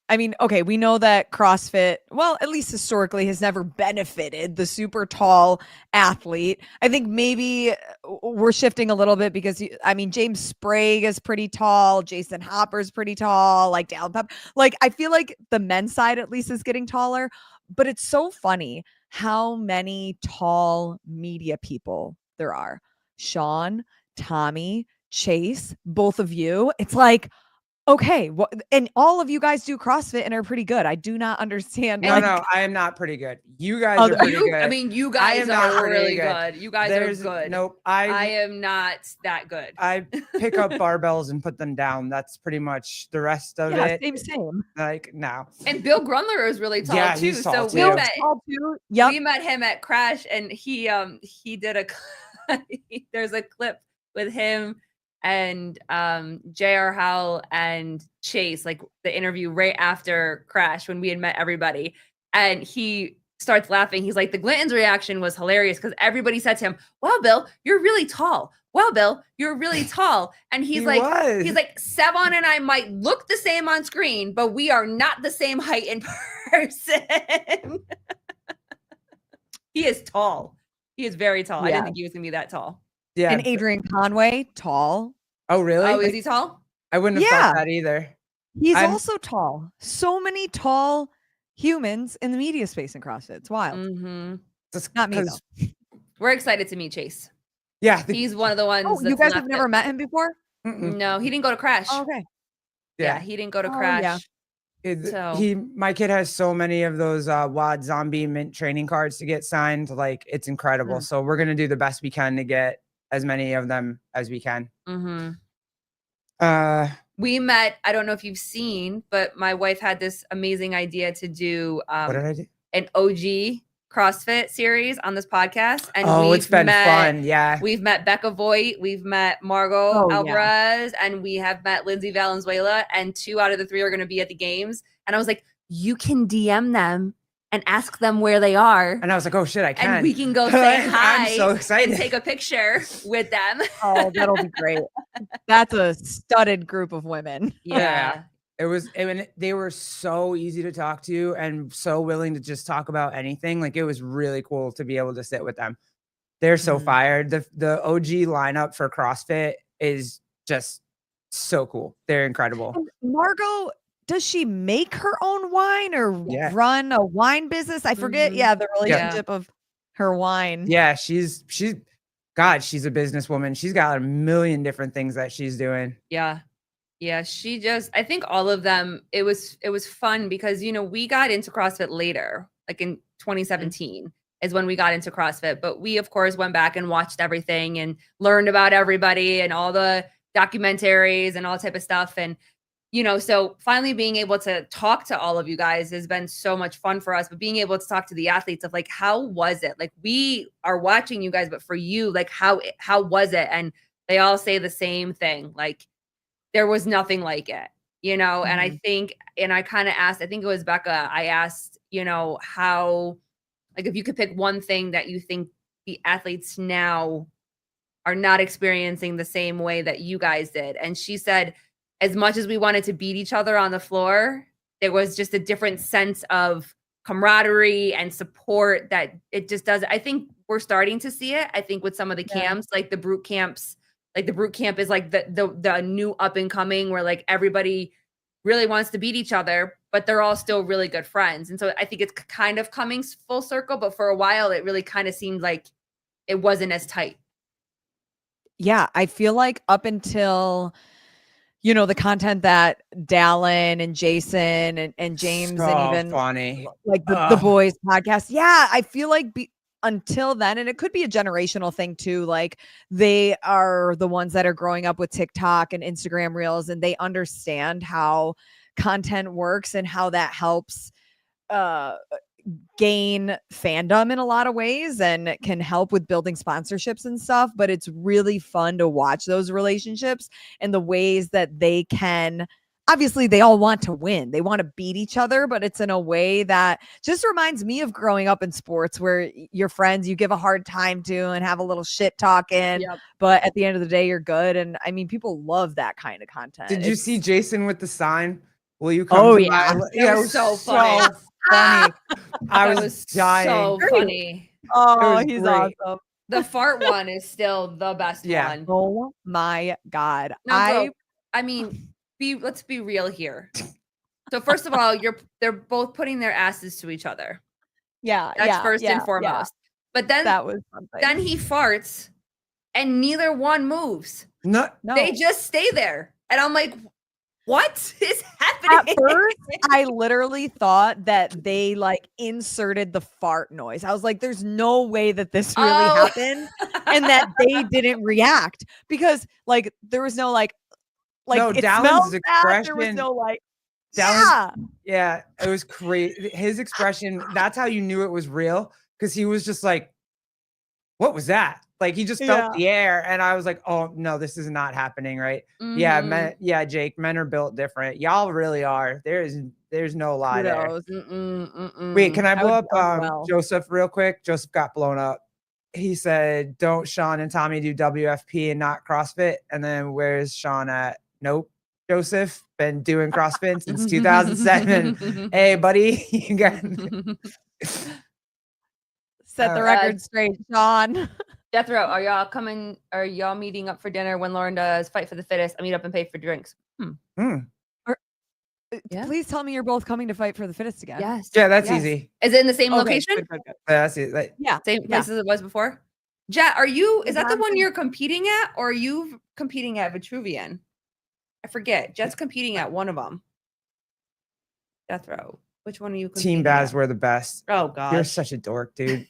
I mean, okay, we know that CrossFit, well, at least historically, has never benefited the super tall athlete. I think maybe we're shifting a little bit because, I mean, James Sprague is pretty tall. Jason Hopper's pretty tall. Like Dallin Pep. Like, I feel like the men's side at least is getting taller. But it's so funny how many tall media people there are. Sean, Tommy, Chase, both of you. It's like, okay, well, and all of you guys do CrossFit and are pretty good. I do not understand. No, I am not pretty good. You guys Oh, are pretty You, good. I mean, you I guys am not are pretty really good. good. You guys There's are good. nope. I am not that good. I pick up barbells and put them down. That's pretty much the rest of it. Same. Like no. And Bill Grundler is really tall Yeah, too. he's tall, So too. we met. Tall too. Yep. We met him at Crash, and he did a. There's a clip with him and J.R. Howell and Chase, like the interview right after Crash when we had met everybody, and he starts laughing. He's like, the Glintons reaction was hilarious because everybody said to him, "Wow, Bill, you're really tall. Wow, Bill, you're really tall." And he's like, Sevon and I might look the same on screen, but we are not the same height in person. He is tall. He is very tall. I didn't think he was gonna be that tall. Yeah. And Adrian Conway, tall. Oh, really? Oh, is he tall? I wouldn't have thought that either. He's also tall. So many tall humans in the media space in CrossFit. It's wild. Mm-hmm. Not me though. We're excited to meet Chase. Yeah. He's one of the ones. Oh, you guys have never met him before? No, he didn't go to Crash. Oh, okay. Yeah, he didn't go to Oh, Crash. Yeah. My kid has so many of those WOD Zombie Mint training cards to get signed. Like it's incredible. So we're gonna do the best we can to get as many of them as we can. Mm-hmm. We met. I don't know if you've seen, but my wife had this amazing idea to do. What did I do? An OG CrossFit series on this podcast, and it's been fun. Yeah, we've met Becca Voigt, we've met Margot Alvarez, and we have met Lindsay Valenzuela, and 2 out of the 3 are going to be at the games. And I was like, you can DM them and ask them where they are. And I was like, oh shit, I can. And we can go say hi. I'm so excited. And take a picture with them. Oh, that'll be great. That's a studded group of women. Yeah. They were so easy to talk to and so willing to just talk about anything. Like it was really cool to be able to sit with them. They're so fired. The OG lineup for CrossFit is just so cool. They're incredible. And Margot, does she make her own wine or run a wine business? I forget. The relationship of her wine. Yeah, she's a businesswoman. She's got a million different things that she's doing. Yeah. Yeah, I think all of them, it was fun because, we got into CrossFit later, like in 2017 is when we got into CrossFit. But we, of course, went back and watched everything and learned about everybody and all the documentaries and all type of stuff. And, so finally being able to talk to all of you guys has been so much fun for us. But being able to talk to the athletes of like, how was it? Like we are watching you guys, but for you, like how was it? And they all say the same thing. Like, there was nothing like it, and I think, and I kind of asked, I think it was Becca, I asked, how, like, if you could pick one thing that you think the athletes now are not experiencing the same way that you guys did. And she said, as much as we wanted to beat each other on the floor, there was just a different sense of camaraderie and support that it just does. I think we're starting to see it. I think with some of the camps, like the brute camps, like the brute camp is like the new up and coming where like everybody really wants to beat each other, but they're all still really good friends. And so I think it's kind of coming full circle, but for a while it really kind of seemed like it wasn't as tight. Yeah, I feel like up until the content that Dallin and Jason and James so and even funny. like the boys podcast. Yeah, I feel like until then, and it could be a generational thing too, like they are the ones that are growing up with TikTok and Instagram Reels, and they understand how content works and how that helps gain fandom in a lot of ways and can help with building sponsorships and stuff. But it's really fun to watch those relationships and the ways that they can, obviously they all want to win, they want to beat each other, but it's in a way that just reminds me of growing up in sports where your friends you give a hard time to and have a little shit talking, but at the end of the day you're good. And I mean, people love that kind of content. Did you see Jason with the sign? Will you come? Oh to yeah, it was so funny. Funny. I was was dying. So funny. Oh, he's great. awesome. The fart one is still the best one. Oh my God. No, I mean, let's be real here. So first of all, they're both putting their asses to each other. Yeah. That's first and foremost. Yeah. But then that was something. Then he farts and neither one moves. No. They just stay there. And I'm like, what is happening? At first, I literally thought that they like inserted the fart noise. I was like, there's no way that this really happened and that they didn't react because like there was no like no, it Dallin's expression. There was no like yeah, it was crazy. His expression, that's how you knew it was real because he was just like, what was that? Like he just felt the air, and I was like, "Oh no, this is not happening, right?" Mm-hmm. Yeah, Jake, men are built different. Y'all really are. There's no lie there. Wait, can I blow up Joseph real quick? Joseph got blown up. He said, "Don't Sean and Tommy do WFP and not CrossFit?" And then where's Sean at? Nope. Joseph been doing CrossFit since 2007. Hey, buddy, you got set the record straight, Sean. Death Row, are y'all meeting up for dinner when Lauren does Fight for the Fittest? I meet up and pay for drinks. Please tell me you're both coming to Fight for the Fittest again. Yes. Yeah, that's easy. Is it in the same location? Good. That's it. Same place as it was before? Jet, is that the one you're competing at or are you competing at Vitruvian? I forget. Jet's competing at one of them. Death Row. Which one are you competing Team Baz were the best. Oh, God. You're such a dork, dude.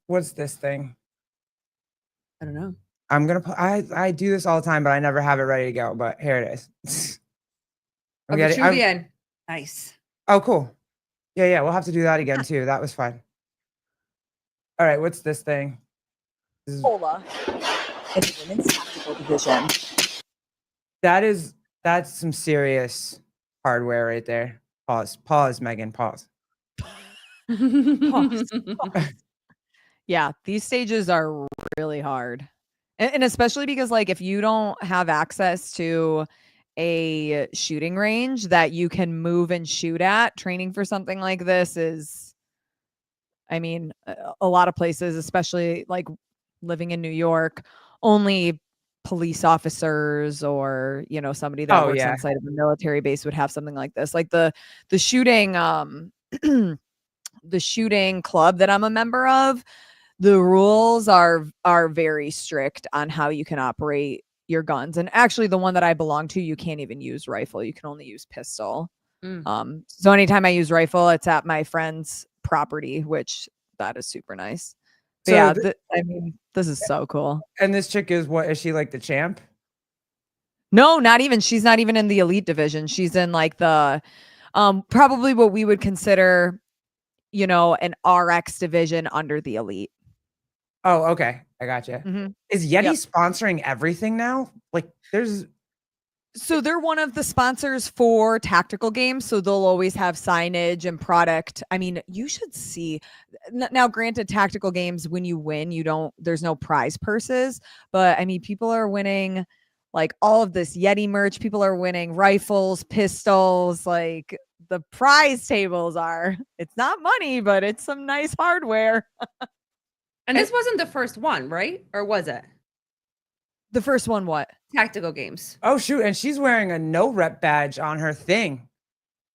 What's this thing? I don't know. I'm gonna put. I do this all the time, but I never have it ready to go. But here it is. Nice. Oh, cool. Yeah. We'll have to do that again too. That was fun. All right. What's this thing? This is Hola. It's women's tactical division. That's some serious hardware right there. Pause, Megan. Pause. Pause. Yeah, these stages are really hard. And especially because like if you don't have access to a shooting range that you can move and shoot at, training for something like this is, I mean, a lot of places, especially like living in New York, only police officers or somebody that works inside of a military base would have something like this. Like the shooting the shooting club that I'm a member of, the rules are very strict on how you can operate your guns. And actually the one that I belong to, you can't even use rifle. You can only use pistol. So anytime I use rifle, it's at my friend's property, which that is super nice. So yeah, I mean, this is so cool. And this chick is she like the champ? No, not even. She's not even in the elite division. She's in like the probably what we would consider, an RX division under the elite. Oh, okay. I gotcha. Mm-hmm. Is Yeti sponsoring everything now? Like So they're one of the sponsors for tactical games. So they'll always have signage and product. I mean, you should see now, granted, tactical games, when you win, there's no prize purses, but I mean, people are winning like all of this Yeti merch. People are winning rifles, pistols, like the prize tables are. It's not money, but it's some nice hardware. And this wasn't the first one, right? Or was it? The first one, what? Tactical games. Oh shoot, and she's wearing a no rep badge on her thing.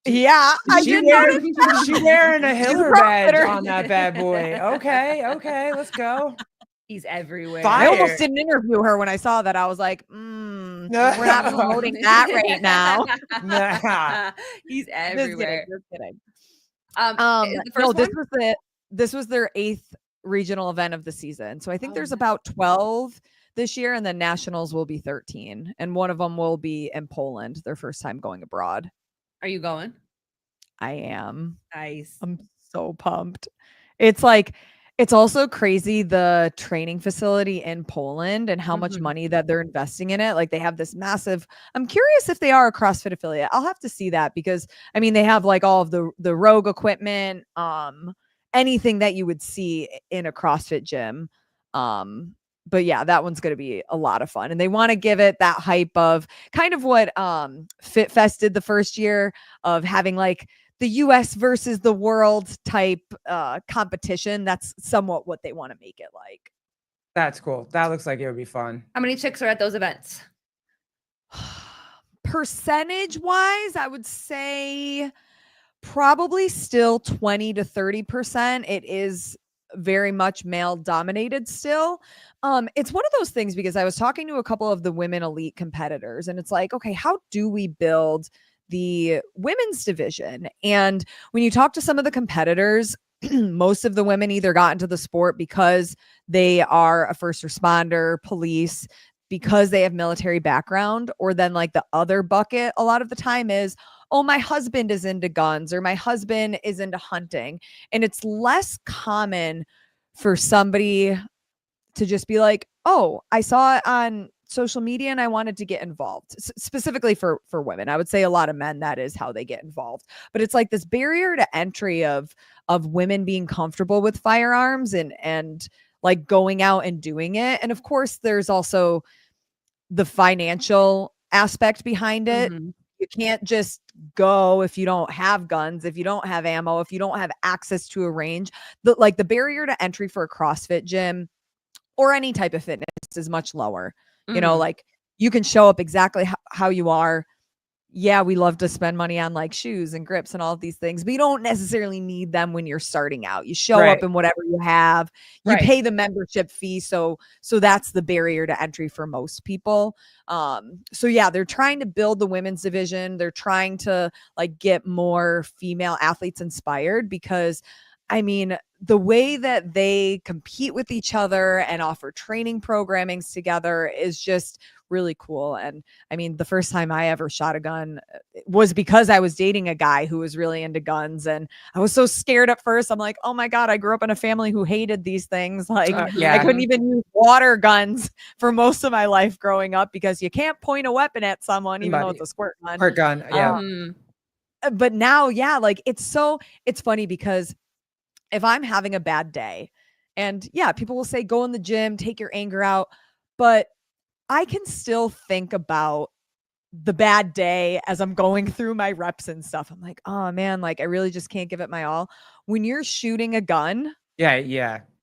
Yeah, I did notice that. She wearing a She's a Hiller badge CrossFitter. on that bad boy. Okay, let's go. He's everywhere. I almost Fire. didn't interview her when I saw that. I was like, we're not promoting that right now. Nah. He's Just everywhere. kidding. Is the No, first one? this was their 8th regional event of the season. So I think Oh, there's nice. about 12 this year, and then nationals will be 13. And one of them will be in Poland, their first time going abroad. Are you going? I am. Nice. I'm so pumped. It's like, it's also crazy, the training facility in Poland and how much Mhm. money that they're investing in it. Like they have this massive, I'm curious if they are a CrossFit affiliate. I'll have to see that because I mean, they have like all of the Rogue equipment, anything that you would see in a CrossFit gym. But yeah, that one's going to be a lot of fun. And they want to give it that hype of kind of what Fit Fest did the first year of having like the US versus the world type competition. That's somewhat what they want to make it like. That's cool. That looks like it would be fun. How many chicks are at those events? Percentage wise, I would say probably still 20 to 30%. It is very much male dominated still. It's one of those things because I was talking to a couple of the women elite competitors and it's like, okay, how do we build the women's division? And when you talk to some of the competitors, most of the women either got into the sport because they are a first responder, police, because they have military background, or then like the other bucket a lot of the time is, oh, my husband is into guns or my husband is into hunting. And it's less common for somebody to just be like, oh, I saw it on social media and I wanted to get involved. Specifically for women. I would say a lot of men, that is how they get involved. But it's like this barrier to entry of women being comfortable with firearms and like going out and doing it. And of course, there's also the financial aspect behind it. Mhm. You can't just go if you don't have guns, if you don't have ammo, if you don't have access to a range. The barrier to entry for a CrossFit gym or any type of fitness is much lower. You know, Mhm. like you can show up exactly how you are. Yeah, we love to spend money on like shoes and grips and all of these things, but you don't necessarily need them when you're starting out. You show Right. up in whatever you have. You Right. pay the membership fee, so that's the barrier to entry for most people. So yeah, they're trying to build the women's division. They're trying to like get more female athletes inspired because I mean, the way that they compete with each other and offer training programmings together is just really cool. And I mean, the first time I ever shot a gun was because I was dating a guy who was really into guns. And I was so scared at first. I'm like, oh my God, I grew up in a family who hated these things. Like, Yeah. I couldn't even use water guns for most of my life growing up because you can't point a weapon at someone, even though it's a squirt gun. Squirt gun. Yeah. Mhm. But now, yeah, like it's funny because if I'm having a bad day, and yeah, people will say, go in the gym, take your anger out. But I can still think about the bad day as I'm going through my reps and stuff. I'm like, oh man, like I really just can't give it my all. When you're shooting a gun, Yeah.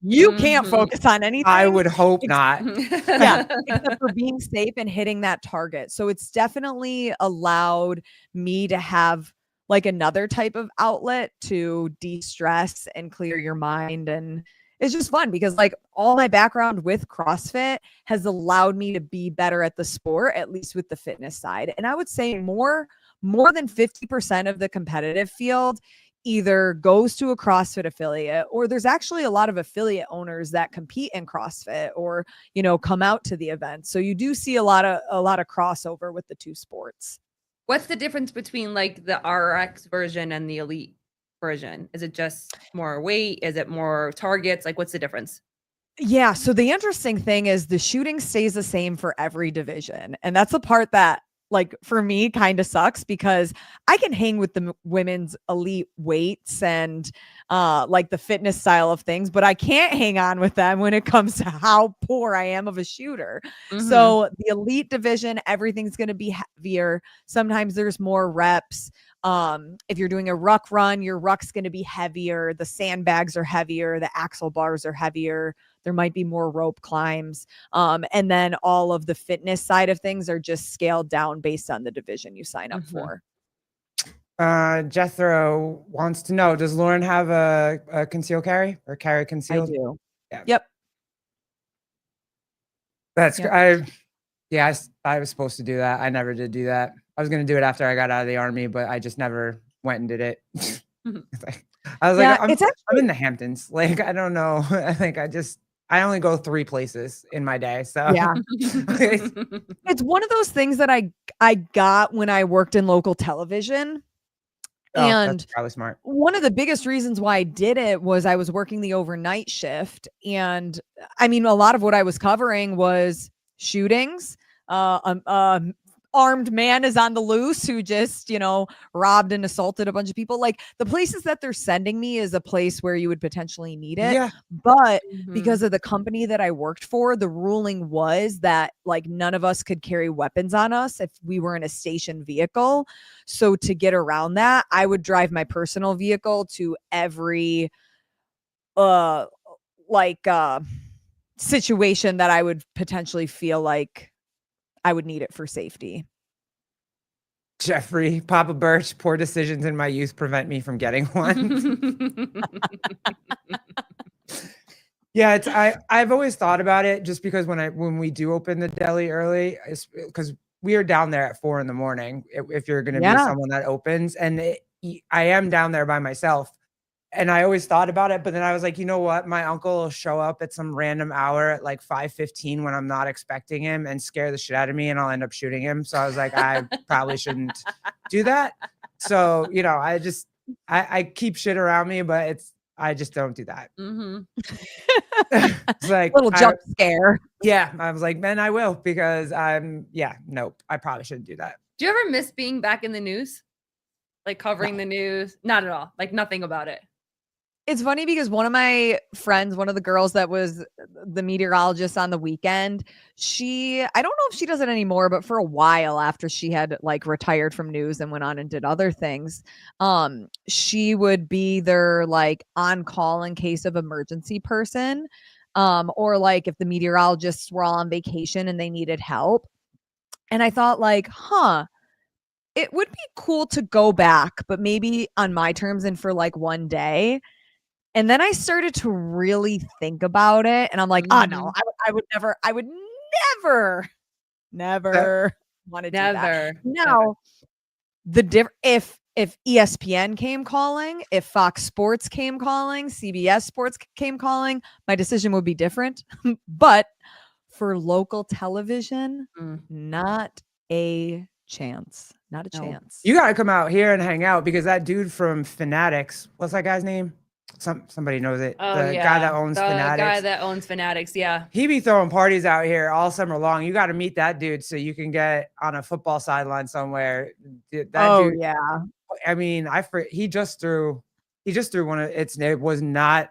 you can't Mhm. focus on anything. I would hope not. Yeah, except for being safe and hitting that target. So it's definitely allowed me to have like another type of outlet to de-stress and clear your mind. And it's just fun because like all my background with CrossFit has allowed me to be better at the sport, at least with the fitness side. And I would say more than 50% of the competitive field either goes to a CrossFit affiliate, or there's actually a lot of affiliate owners that compete in CrossFit or, you know, come out to the event. So you do see a lot of crossover with the two sports. What's the difference between like the RX version and the elite version? Is it just more weight? Is it more targets? Like, what's the difference? Yeah. So the interesting thing is the shooting stays the same for every division. And that's the part that like for me kind of sucks because I can hang with the women's elite weights and like the fitness style of things, but I can't hang on with them when it comes to how poor I am of a shooter. So the elite division, everything's going to be heavier. Sometimes there's more reps. If you're doing a ruck run, your ruck's going to be heavier. The sandbags are heavier. The axle bars are heavier. There might be more rope climbs. And then all of the fitness side of things are just scaled down based on the division you sign up for. Jethro wants to know, does Lauren have a conceal carry or carry concealed? I do. Yeah. Yep. That's I was supposed to do that. I never did do that. I was going to do it after I got out of the army, but I just never went and did it. I was like, I'm in the Hamptons. Like, I don't know. I think I only go 3 places in my day. So yeah, it's one of those things that I got when I worked in local television. And that's probably smart. One of the biggest reasons why I did it was I was working the overnight shift. And I mean, a lot of what I was covering was shootings. Armed man is on the loose who just, robbed and assaulted a bunch of people. Like the places that they're sending me is a place where you would potentially need it. Yeah. But because of the company that I worked for, the ruling was that like none of us could carry weapons on us if we were in a station vehicle. So to get around that, I would drive my personal vehicle to every situation that I would potentially feel like I would need it for safety. Jeffrey, Papa Birch, poor decisions in my youth prevent me from getting one. Yeah, I've always thought about it just because when we do open the deli early, because we are down there at 4 a.m. If you're going to be someone that opens, and I am down there by myself. And I always thought about it, but then I was like, you know what? My uncle will show up at some random hour at like 5:15 when I'm not expecting him and scare the shit out of me, and I'll end up shooting him. So I was like, I probably shouldn't do that. So, I keep shit around me, but I just don't do that. It's like little jump scare. Yeah. I was like, man, I will, because nope, I probably shouldn't do that. Do you ever miss being back in the news? Like covering the news? Not at all. Like nothing about it. It's funny because one of my friends, one of the girls that was the meteorologist on the weekend, I don't know if she does it anymore, but for a while after she had like retired from news and went on and did other things, she would be their like on call in case of emergency person, or like if the meteorologists were all on vacation and they needed help. And I thought like, it would be cool to go back, but maybe on my terms and for like one day. And then I started to really think about it, and I'm like, no, I would never want to do that. Now, if ESPN came calling, if Fox Sports came calling, CBS Sports came calling, my decision would be different. But for local television, not a chance. Not a chance. You got to come out here and hang out, because that dude from Fanatics, what's that guy's name? Somebody knows it. Oh, the guy that owns Fanatics. The guy that owns Fanatics, yeah. He be throwing parties out here all summer long. You got to meet that dude so you can get on a football sideline somewhere. Dude, yeah. I mean, he just threw one of it was not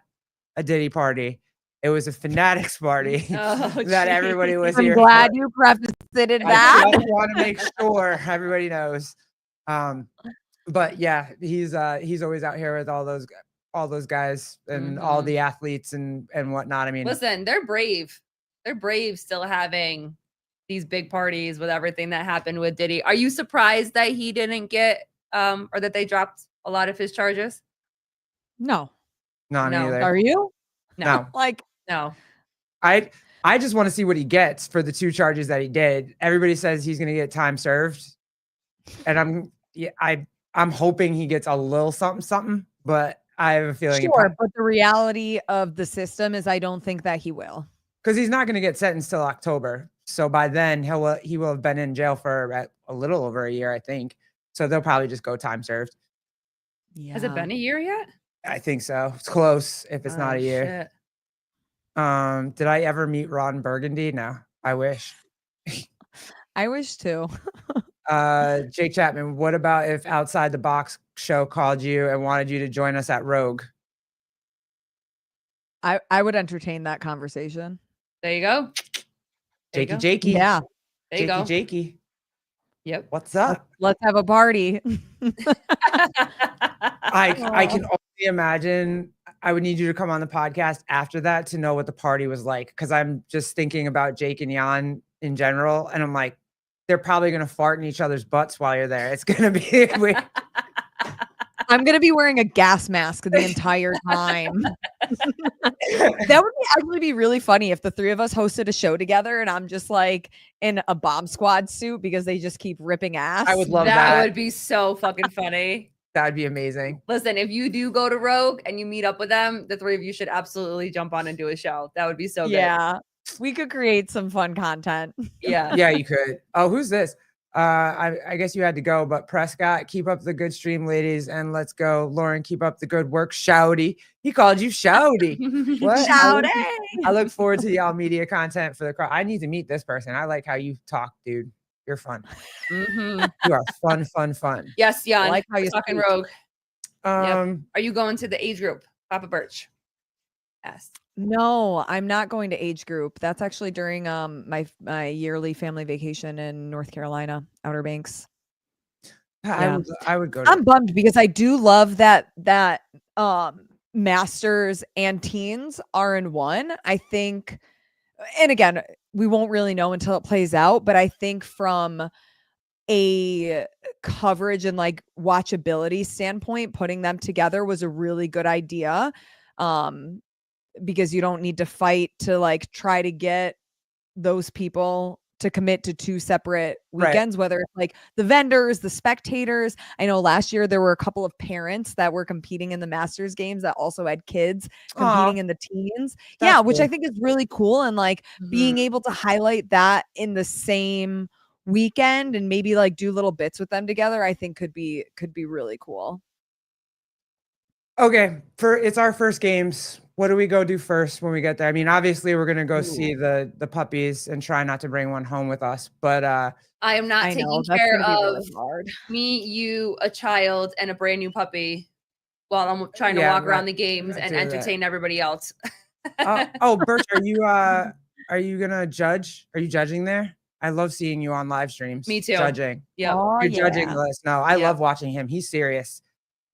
a Diddy party. It was a Fanatics party that everybody was here. I'm glad you prefaced it in that. I just want to make sure everybody knows. But yeah, he's always out here with all those guys and all the athletes and whatnot. I mean, listen, they're brave. They're brave still having these big parties with everything that happened with Diddy. Are you surprised that he didn't get or that they dropped a lot of his charges? No. Not either. Are you? No. No. I just want to see what he gets for the 2 charges that he did. Everybody says he's going to get time served, and I'm hoping he gets a little something, but I have a feeling. Sure, but the reality of the system is I don't think that he will. Because he's not going to get sentenced till October. So by then he will have been in jail for a little over a year, I think. So they'll probably just go time served. Yeah. Has it been a year yet? I think so. It's close if it's not a year. Shit. Did I ever meet Ron Burgundy? No, I wish. I wish too. Jake Chapman, what about if Outside the Box show called you and wanted you to join us at Rogue? I would entertain that conversation. There you go. Jakey. Yeah. There you go. Jakey. Yep. What's up? Let's have a party. I can only imagine. I would need you to come on the podcast after that to know what the party was like, because I'm just thinking about Jake and Jan in general, and I'm like, they're probably gonna fart in each other's butts while you're there. It's gonna be weird. I'm gonna be wearing a gas mask the entire time. That would actually be really funny if the three of us hosted a show together and I'm just like in a bomb squad suit because they just keep ripping ass. I would love That that. would be so fucking funny. That'd be amazing. Listen, if you do go to Rogue and you meet up with them, the three of you should absolutely jump on and do a show. That would be so good. Yeah. We could create some fun content. Yeah. Yeah, you could. Oh, who's this? I guess you had to go, but Prescott, keep up the good stream, ladies, and let's go. Lauren, keep up the good work. Shouty. He called you Shouty. What? Shouty. I look forward to y'all media content for the crowd. I need to meet this person. I like how you talk, dude. You're fun. Mhm. You are fun. Yes, Jan. I like how you talking speak. Rogue. Are you going to the age group? Papa Birch. Yes. No, I'm not going to age group. That's actually during my yearly family vacation in North Carolina, Outer Banks. I would go. I'm bummed because I do love that masters and teens are in one. I think, and again, we won't really know until it plays out, but I think from a coverage and like watchability standpoint, putting them together was a really good idea. Because you don't need to fight to like try to get those people to commit to two separate weekends, whether it's like the vendors, the spectators. I know last year there were a couple of parents that were competing in the Masters games that also had kids competing in the teens. That's which cool. I think is really cool. And like being able to highlight that in the same weekend and maybe like do little bits with them together, I think could be really cool. Okay, it's our first games. What do we go do first when we get there? I mean, obviously we're gonna go see the puppies and try not to bring one home with us. But I am not taking care of me, you, a child, and a brand new puppy while I'm trying to walk around the games and entertain everybody else. Birch, are you gonna judge? Are you judging there? I love seeing you on live streams. Me too. Judging. Yeah. You're judging us. No, I love watching him. He's serious.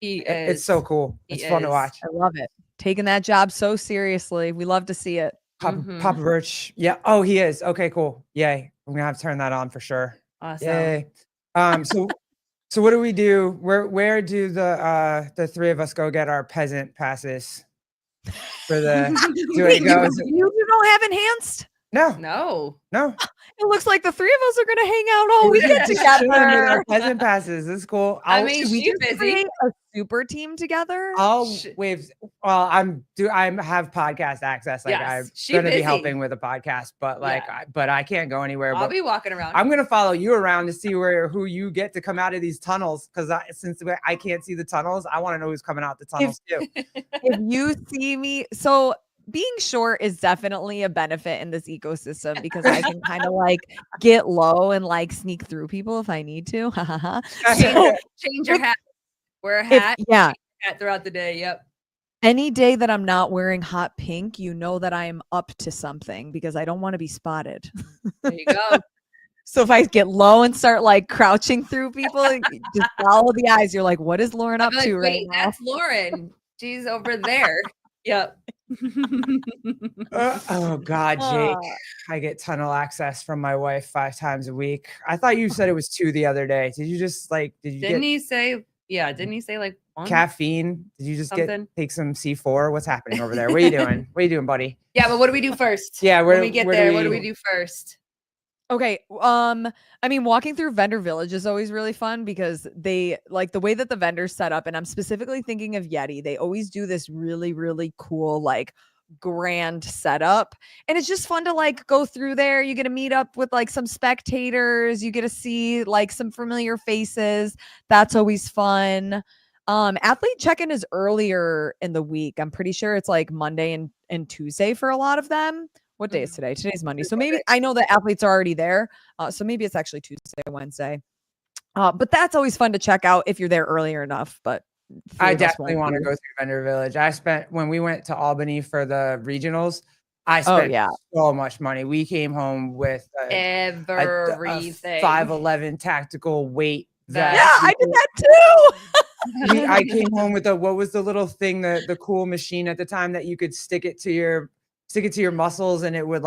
It's so cool. It's fun to watch. I love it. Taking that job so seriously. We love to see it. Papa Birch. Yeah. Oh, he is. Okay, cool. Yay. I'm gonna have to turn that on for sure. Awesome. Yay. So what do we do? Where do the three of us go get our peasant passes for the do it goes? You don't have enhanced? No. It looks like the three of us are going to hang out all weekend together. With our peasant passes. This is cool. I mean, she's busy. Create a super team together. I'll wave. Well, I have podcast access. Like I'm going to be helping with a podcast, but but I can't go anywhere. I'll be walking around. I'm going to follow you around to see who you get to come out of these tunnels. Because since I can't see the tunnels, I want to know who's coming out the tunnels too. If you see me, so being short is definitely a benefit in this ecosystem because I can kind of like get low and like sneak through people if I need to. Change your hat. Wear a hat. Hat throughout the day. Yep. Any day that I'm not wearing hot pink, you know that I'm up to something because I don't want to be spotted. There you go. So if I get low and start like crouching through people, just follow the eyes. You're like, what is Lauren up to right now? That's Lauren. She's over there. Yep. Oh God, Jake. I get tunnel access from my wife 5 times a week. I thought you said it was 2 the other day. Did you just like didn't he say like 1? Caffeine? Did you just Something? take some C4? What's happening over there? What are you doing? What are you doing, buddy? Yeah, but what do we do first? Yeah, when we get there, what do we do first? Okay. I mean, walking through Vendor Village is always really fun because they like the way that the vendors set up, and I'm specifically thinking of Yeti. They always do this really, really cool, like grand setup. And it's just fun to like go through there. You get to meet up with like some spectators. You get to see like some familiar faces. That's always fun. Athlete check-in is earlier in the week. I'm pretty sure it's like Monday and Tuesday for a lot of them. What day is today? Today's Monday. So maybe I know the athletes are already there. So maybe it's actually Tuesday or Wednesday. But that's always fun to check out if you're there earlier enough. But I definitely want to go through Vendor Village. When we went to Albany for the regionals, I spent so much money. We came home with everything. 511 tactical weight vest. Yeah, I did that too. I came home with what was the little thing, the cool machine at the time that you could stick it to your muscles and it would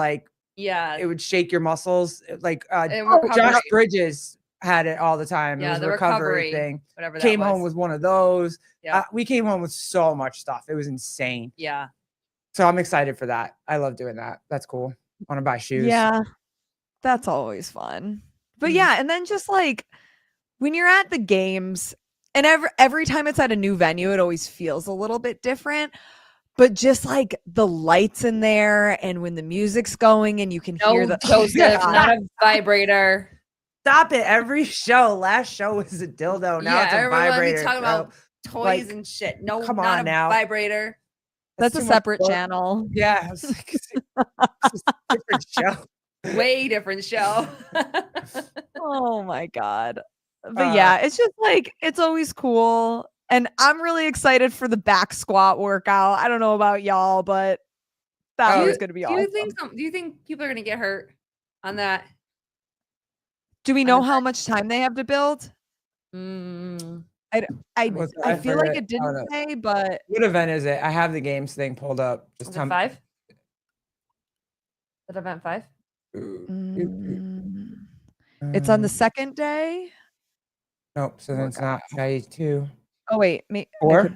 it would shake your muscles. Like Josh Bridges had it all the time. Yeah, it was the a recovery thing. Whatever that came was. home with one of those. Yeah. We came home with so much stuff. It was insane. Yeah. So I'm excited for that. I love doing that. That's cool. I want to buy shoes. Yeah. That's always fun. But yeah, and then just like when you're at the games and every time it's at a new venue, it always feels a little bit different. But just like the lights in there and when the music's going and you can hear the Joseph, not a vibrator. Stop it. Every show. Last show was a dildo. Now it's a vibrator. Talking about toys and shit. No, come not on a now. Vibrator. That's a separate channel. Yeah. It's like it's a different show. Way different show. Oh my God. But yeah, it's just like, it's always cool. And I'm really excited for the back squat workout. I don't know about y'all, but that was going to be awesome. Do you think people are going to get hurt on that? Do we know how much time they have to build? I feel like it didn't say, but what event is it? I have the games thing pulled up. Just is it 5? Is it event 5? It's on the second day. Nope. So then it's not I2. Oh wait, 4.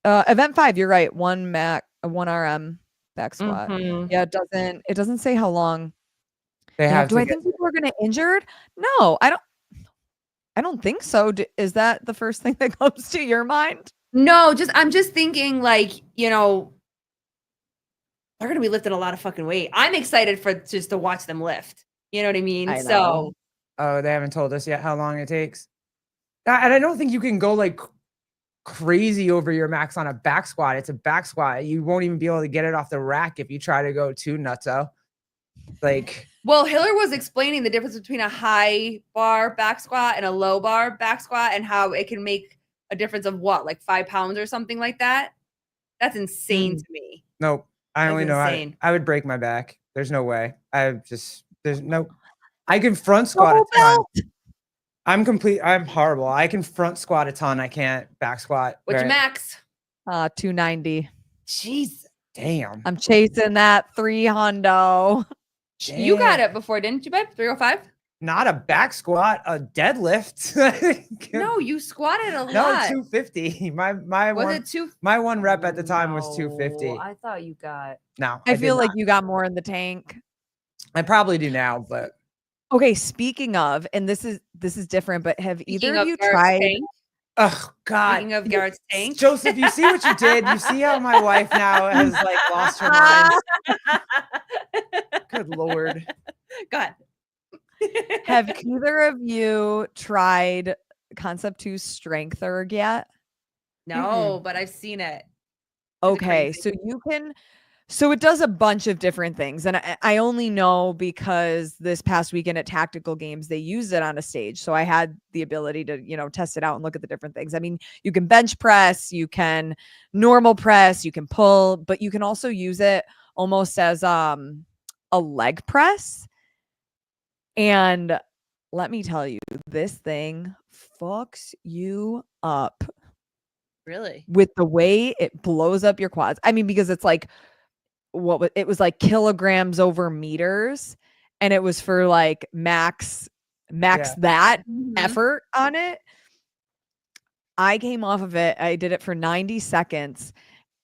Event 5. You're right. 1 RM back squat. Yeah, it doesn't say how long. They have. Do I think people are going to injured? No, I don't think so. Is that the first thing that comes to your mind? No, I'm just thinking like, they're going to be lifting a lot of fucking weight. I'm excited for just to watch them lift. You know what I mean? So, they haven't told us yet how long it takes. And I don't think you can go like crazy over your max on a back squat. It's a back squat. You won't even be able to get it off the rack if you try to go too nutso. Well, Hiller was explaining the difference between a high bar back squat and a low bar back squat and how it can make a difference of like 5 pounds or something like that. That's insane to me. Nope. I only know I would break my back. There's no way. I can front squat a ton. I'm horrible. I can front squat a ton. I can't back squat. What's your max? 290. Jeez. Damn. I'm chasing that 300. You got it before, didn't you, babe? 305? Not a back squat, a deadlift. No, you squatted a lot. No, 250. My one rep at the time was 250. I thought you got. No, I feel like you got more in the tank. I probably do now, but okay. Speaking of, and this is different, but have either of you tried? Oh God! Speaking of Garrett's tank, Joseph, you see what you did? You see how my wife now has lost her mind? Good Lord! God. Have either of you tried Concept 2 Strength Erg yet? No, but I've seen it. Okay, so it does a bunch of different things. And I only know because this past weekend at Tactical Games, they used it on a stage. So I had the ability to, test it out and look at the different things. I mean, you can bench press, you can normal press, you can pull, but you can also use it almost as a leg press. And let me tell you, this thing fucks you up. Really? With the way it blows up your quads. I mean, because it's like, it was like kilograms over meters, and it was for like max that effort on it. I came off of it. I did it for 90 seconds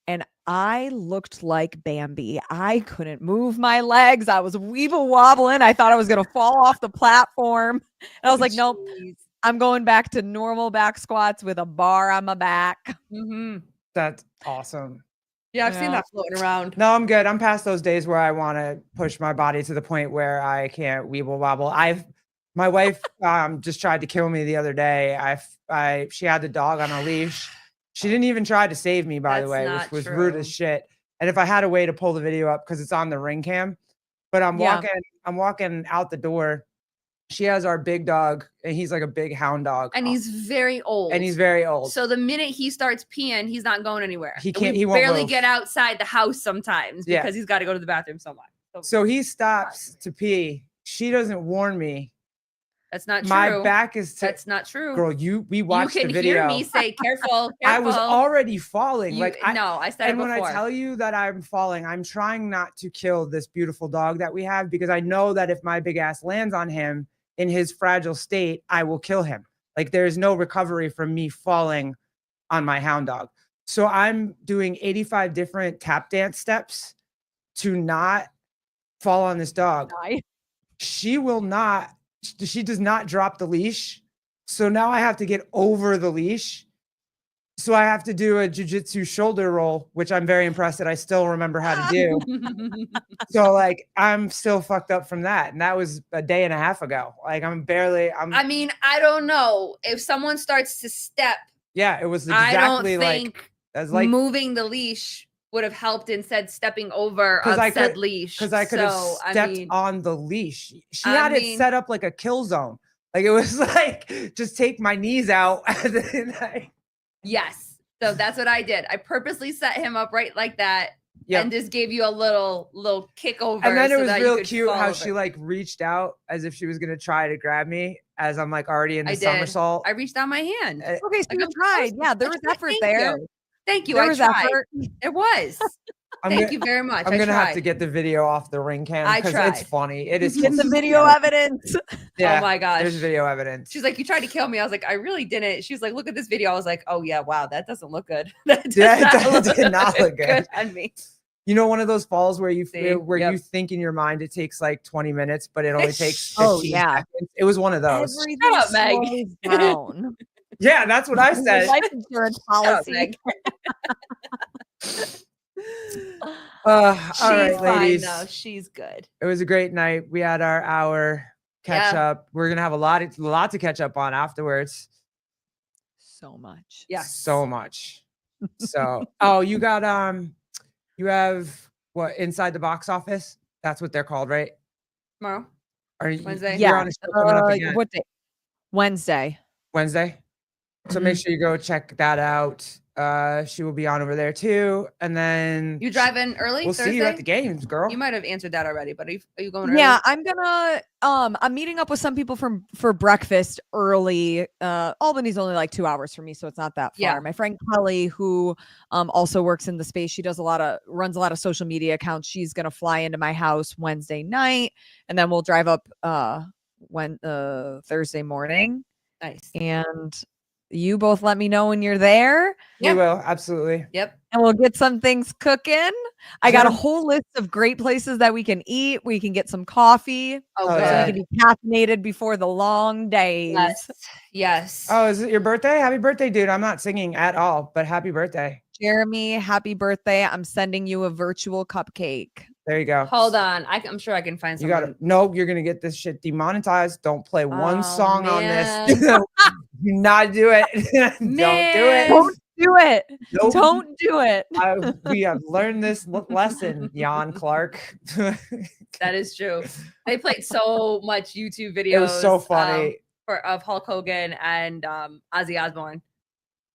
and I looked like Bambi. I couldn't move my legs. I was weeble wobbling. I thought I was going to fall off the platform. And I was like, nope, I'm going back to normal back squats with a bar on my back. That's awesome. Yeah, I've seen that floating around. No, I'm good. I'm past those days where I want to push my body to the point where I can't weeble wobble. My wife just tried to kill me the other day. She had the dog on a leash. She didn't even try to save me, by the way, which was rude as shit. And if I had a way to pull the video up because it's on the ring cam, but I'm walking out the door she has our big dog, and he's like a big hound dog. And he's very old. So the minute he starts peeing, he's not going anywhere. He can't. We he won't barely move. get outside the house sometimes because he's got to go to the bathroom so much. So he stops to pee. She doesn't warn me. That's not true. My back is to. That's not true. Girl, we watched the video. You can hear me say, careful, careful. I was already falling. I said it before. And when I tell you that I'm falling, I'm trying not to kill this beautiful dog that we have, because I know that if my big ass lands on him in his fragile state, I will kill him. Like, there's no recovery from me falling on my hound dog. So I'm doing 85 different tap dance steps to not fall on this dog. She will not. She does not drop the leash. So now I have to get over the leash. So I have to do a jujitsu shoulder roll, which I'm very impressed that I still remember how to do. So like, I'm still fucked up from that. And that was a day and a half ago. Like I mean, I don't know if someone starts to step. Yeah, it was exactly I don't think like moving the leash would have helped instead stepping over a said leash. Because I could have stepped on the leash. She had it set up like a kill zone. Like it was like, just take my knees out. Yes. So that's what I did. I purposely set him up right like that. And just gave you a little kick over. And then it was real cute how she like reached out as if she was going to try to grab me as I'm like already in the somersault. I reached out my hand. Okay, so you tried. Yeah, there was effort there. Thank you. There was effort. It was. Thank you very much. I'm gonna have to get the video off the ring cam because it's funny. It is. Get the video evidence. Yeah, oh my gosh. There's video evidence. She's like, you tried to kill me. I was like, I really didn't. She was like, look at this video. I was like, oh yeah, wow, that doesn't look good. That did not look good on me. You know, one of those falls where you you think in your mind it takes like 20 minutes, but it only takes 15 seconds. It was one of those. Everything slows down. Yeah, that's what I said. Life insurance policy. All right, ladies. Fine, though. She's good. It was a great night. We had our hour catch up. We're gonna have a lot to catch up on afterwards. So much. Yeah. So much. So you got you have what, Inside the Box Office? That's what they're called, right? Tomorrow. Wednesday. You're on a show coming up again. What day? Wednesday. So make sure you go check that out. She will be on over there too. And then you driving early? We'll see you at the games, girl. You might have answered that already, but are you going early? Yeah, I'm gonna I'm meeting up with some people for breakfast early. Albany's only like 2 hours from me, so it's not that far. Yeah. My friend Kelly, who also works in the space, she does runs a lot of social media accounts. She's gonna fly into my house Wednesday night, and then we'll drive up Thursday morning. Nice. And you both let me know when you're there. We will, absolutely. Yep. And we'll get some things cooking. I got a whole list of great places that we can eat. We can get some coffee. Oh, so we can be caffeinated before the long days. Yes. Oh, is it your birthday? Happy birthday, dude. I'm not singing at all, but happy birthday. Jeremy, happy birthday. I'm sending you a virtual cupcake. There you go. Hold on. I'm sure I can find some. You're going to get this shit demonetized. Don't play one song on this. Do not do it. Don't do it. Don't do it. Nope. Don't do it. We have learned this lesson, Jan Clark. That is true. They played so much YouTube videos. It was so funny. Of Hulk Hogan and Ozzy Osbourne,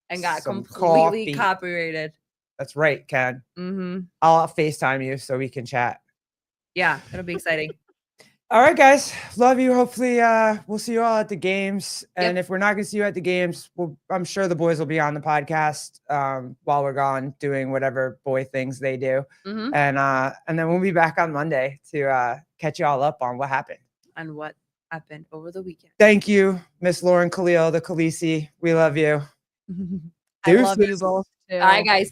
and got completely copyrighted. That's right, Ken. Mm-hmm. I'll FaceTime you so we can chat. Yeah, it'll be exciting. All right, guys. Love you. Hopefully, we'll see you all at the games. And if we're not going to see you at the games, I'm sure the boys will be on the podcast while we're gone doing whatever boy things they do. Mm-hmm. And then we'll be back on Monday to catch you all up on what happened. And what happened over the weekend. Thank you, Miss Lauren Kalil, the Khaleesi. We love you. I love you both too. Bye, guys.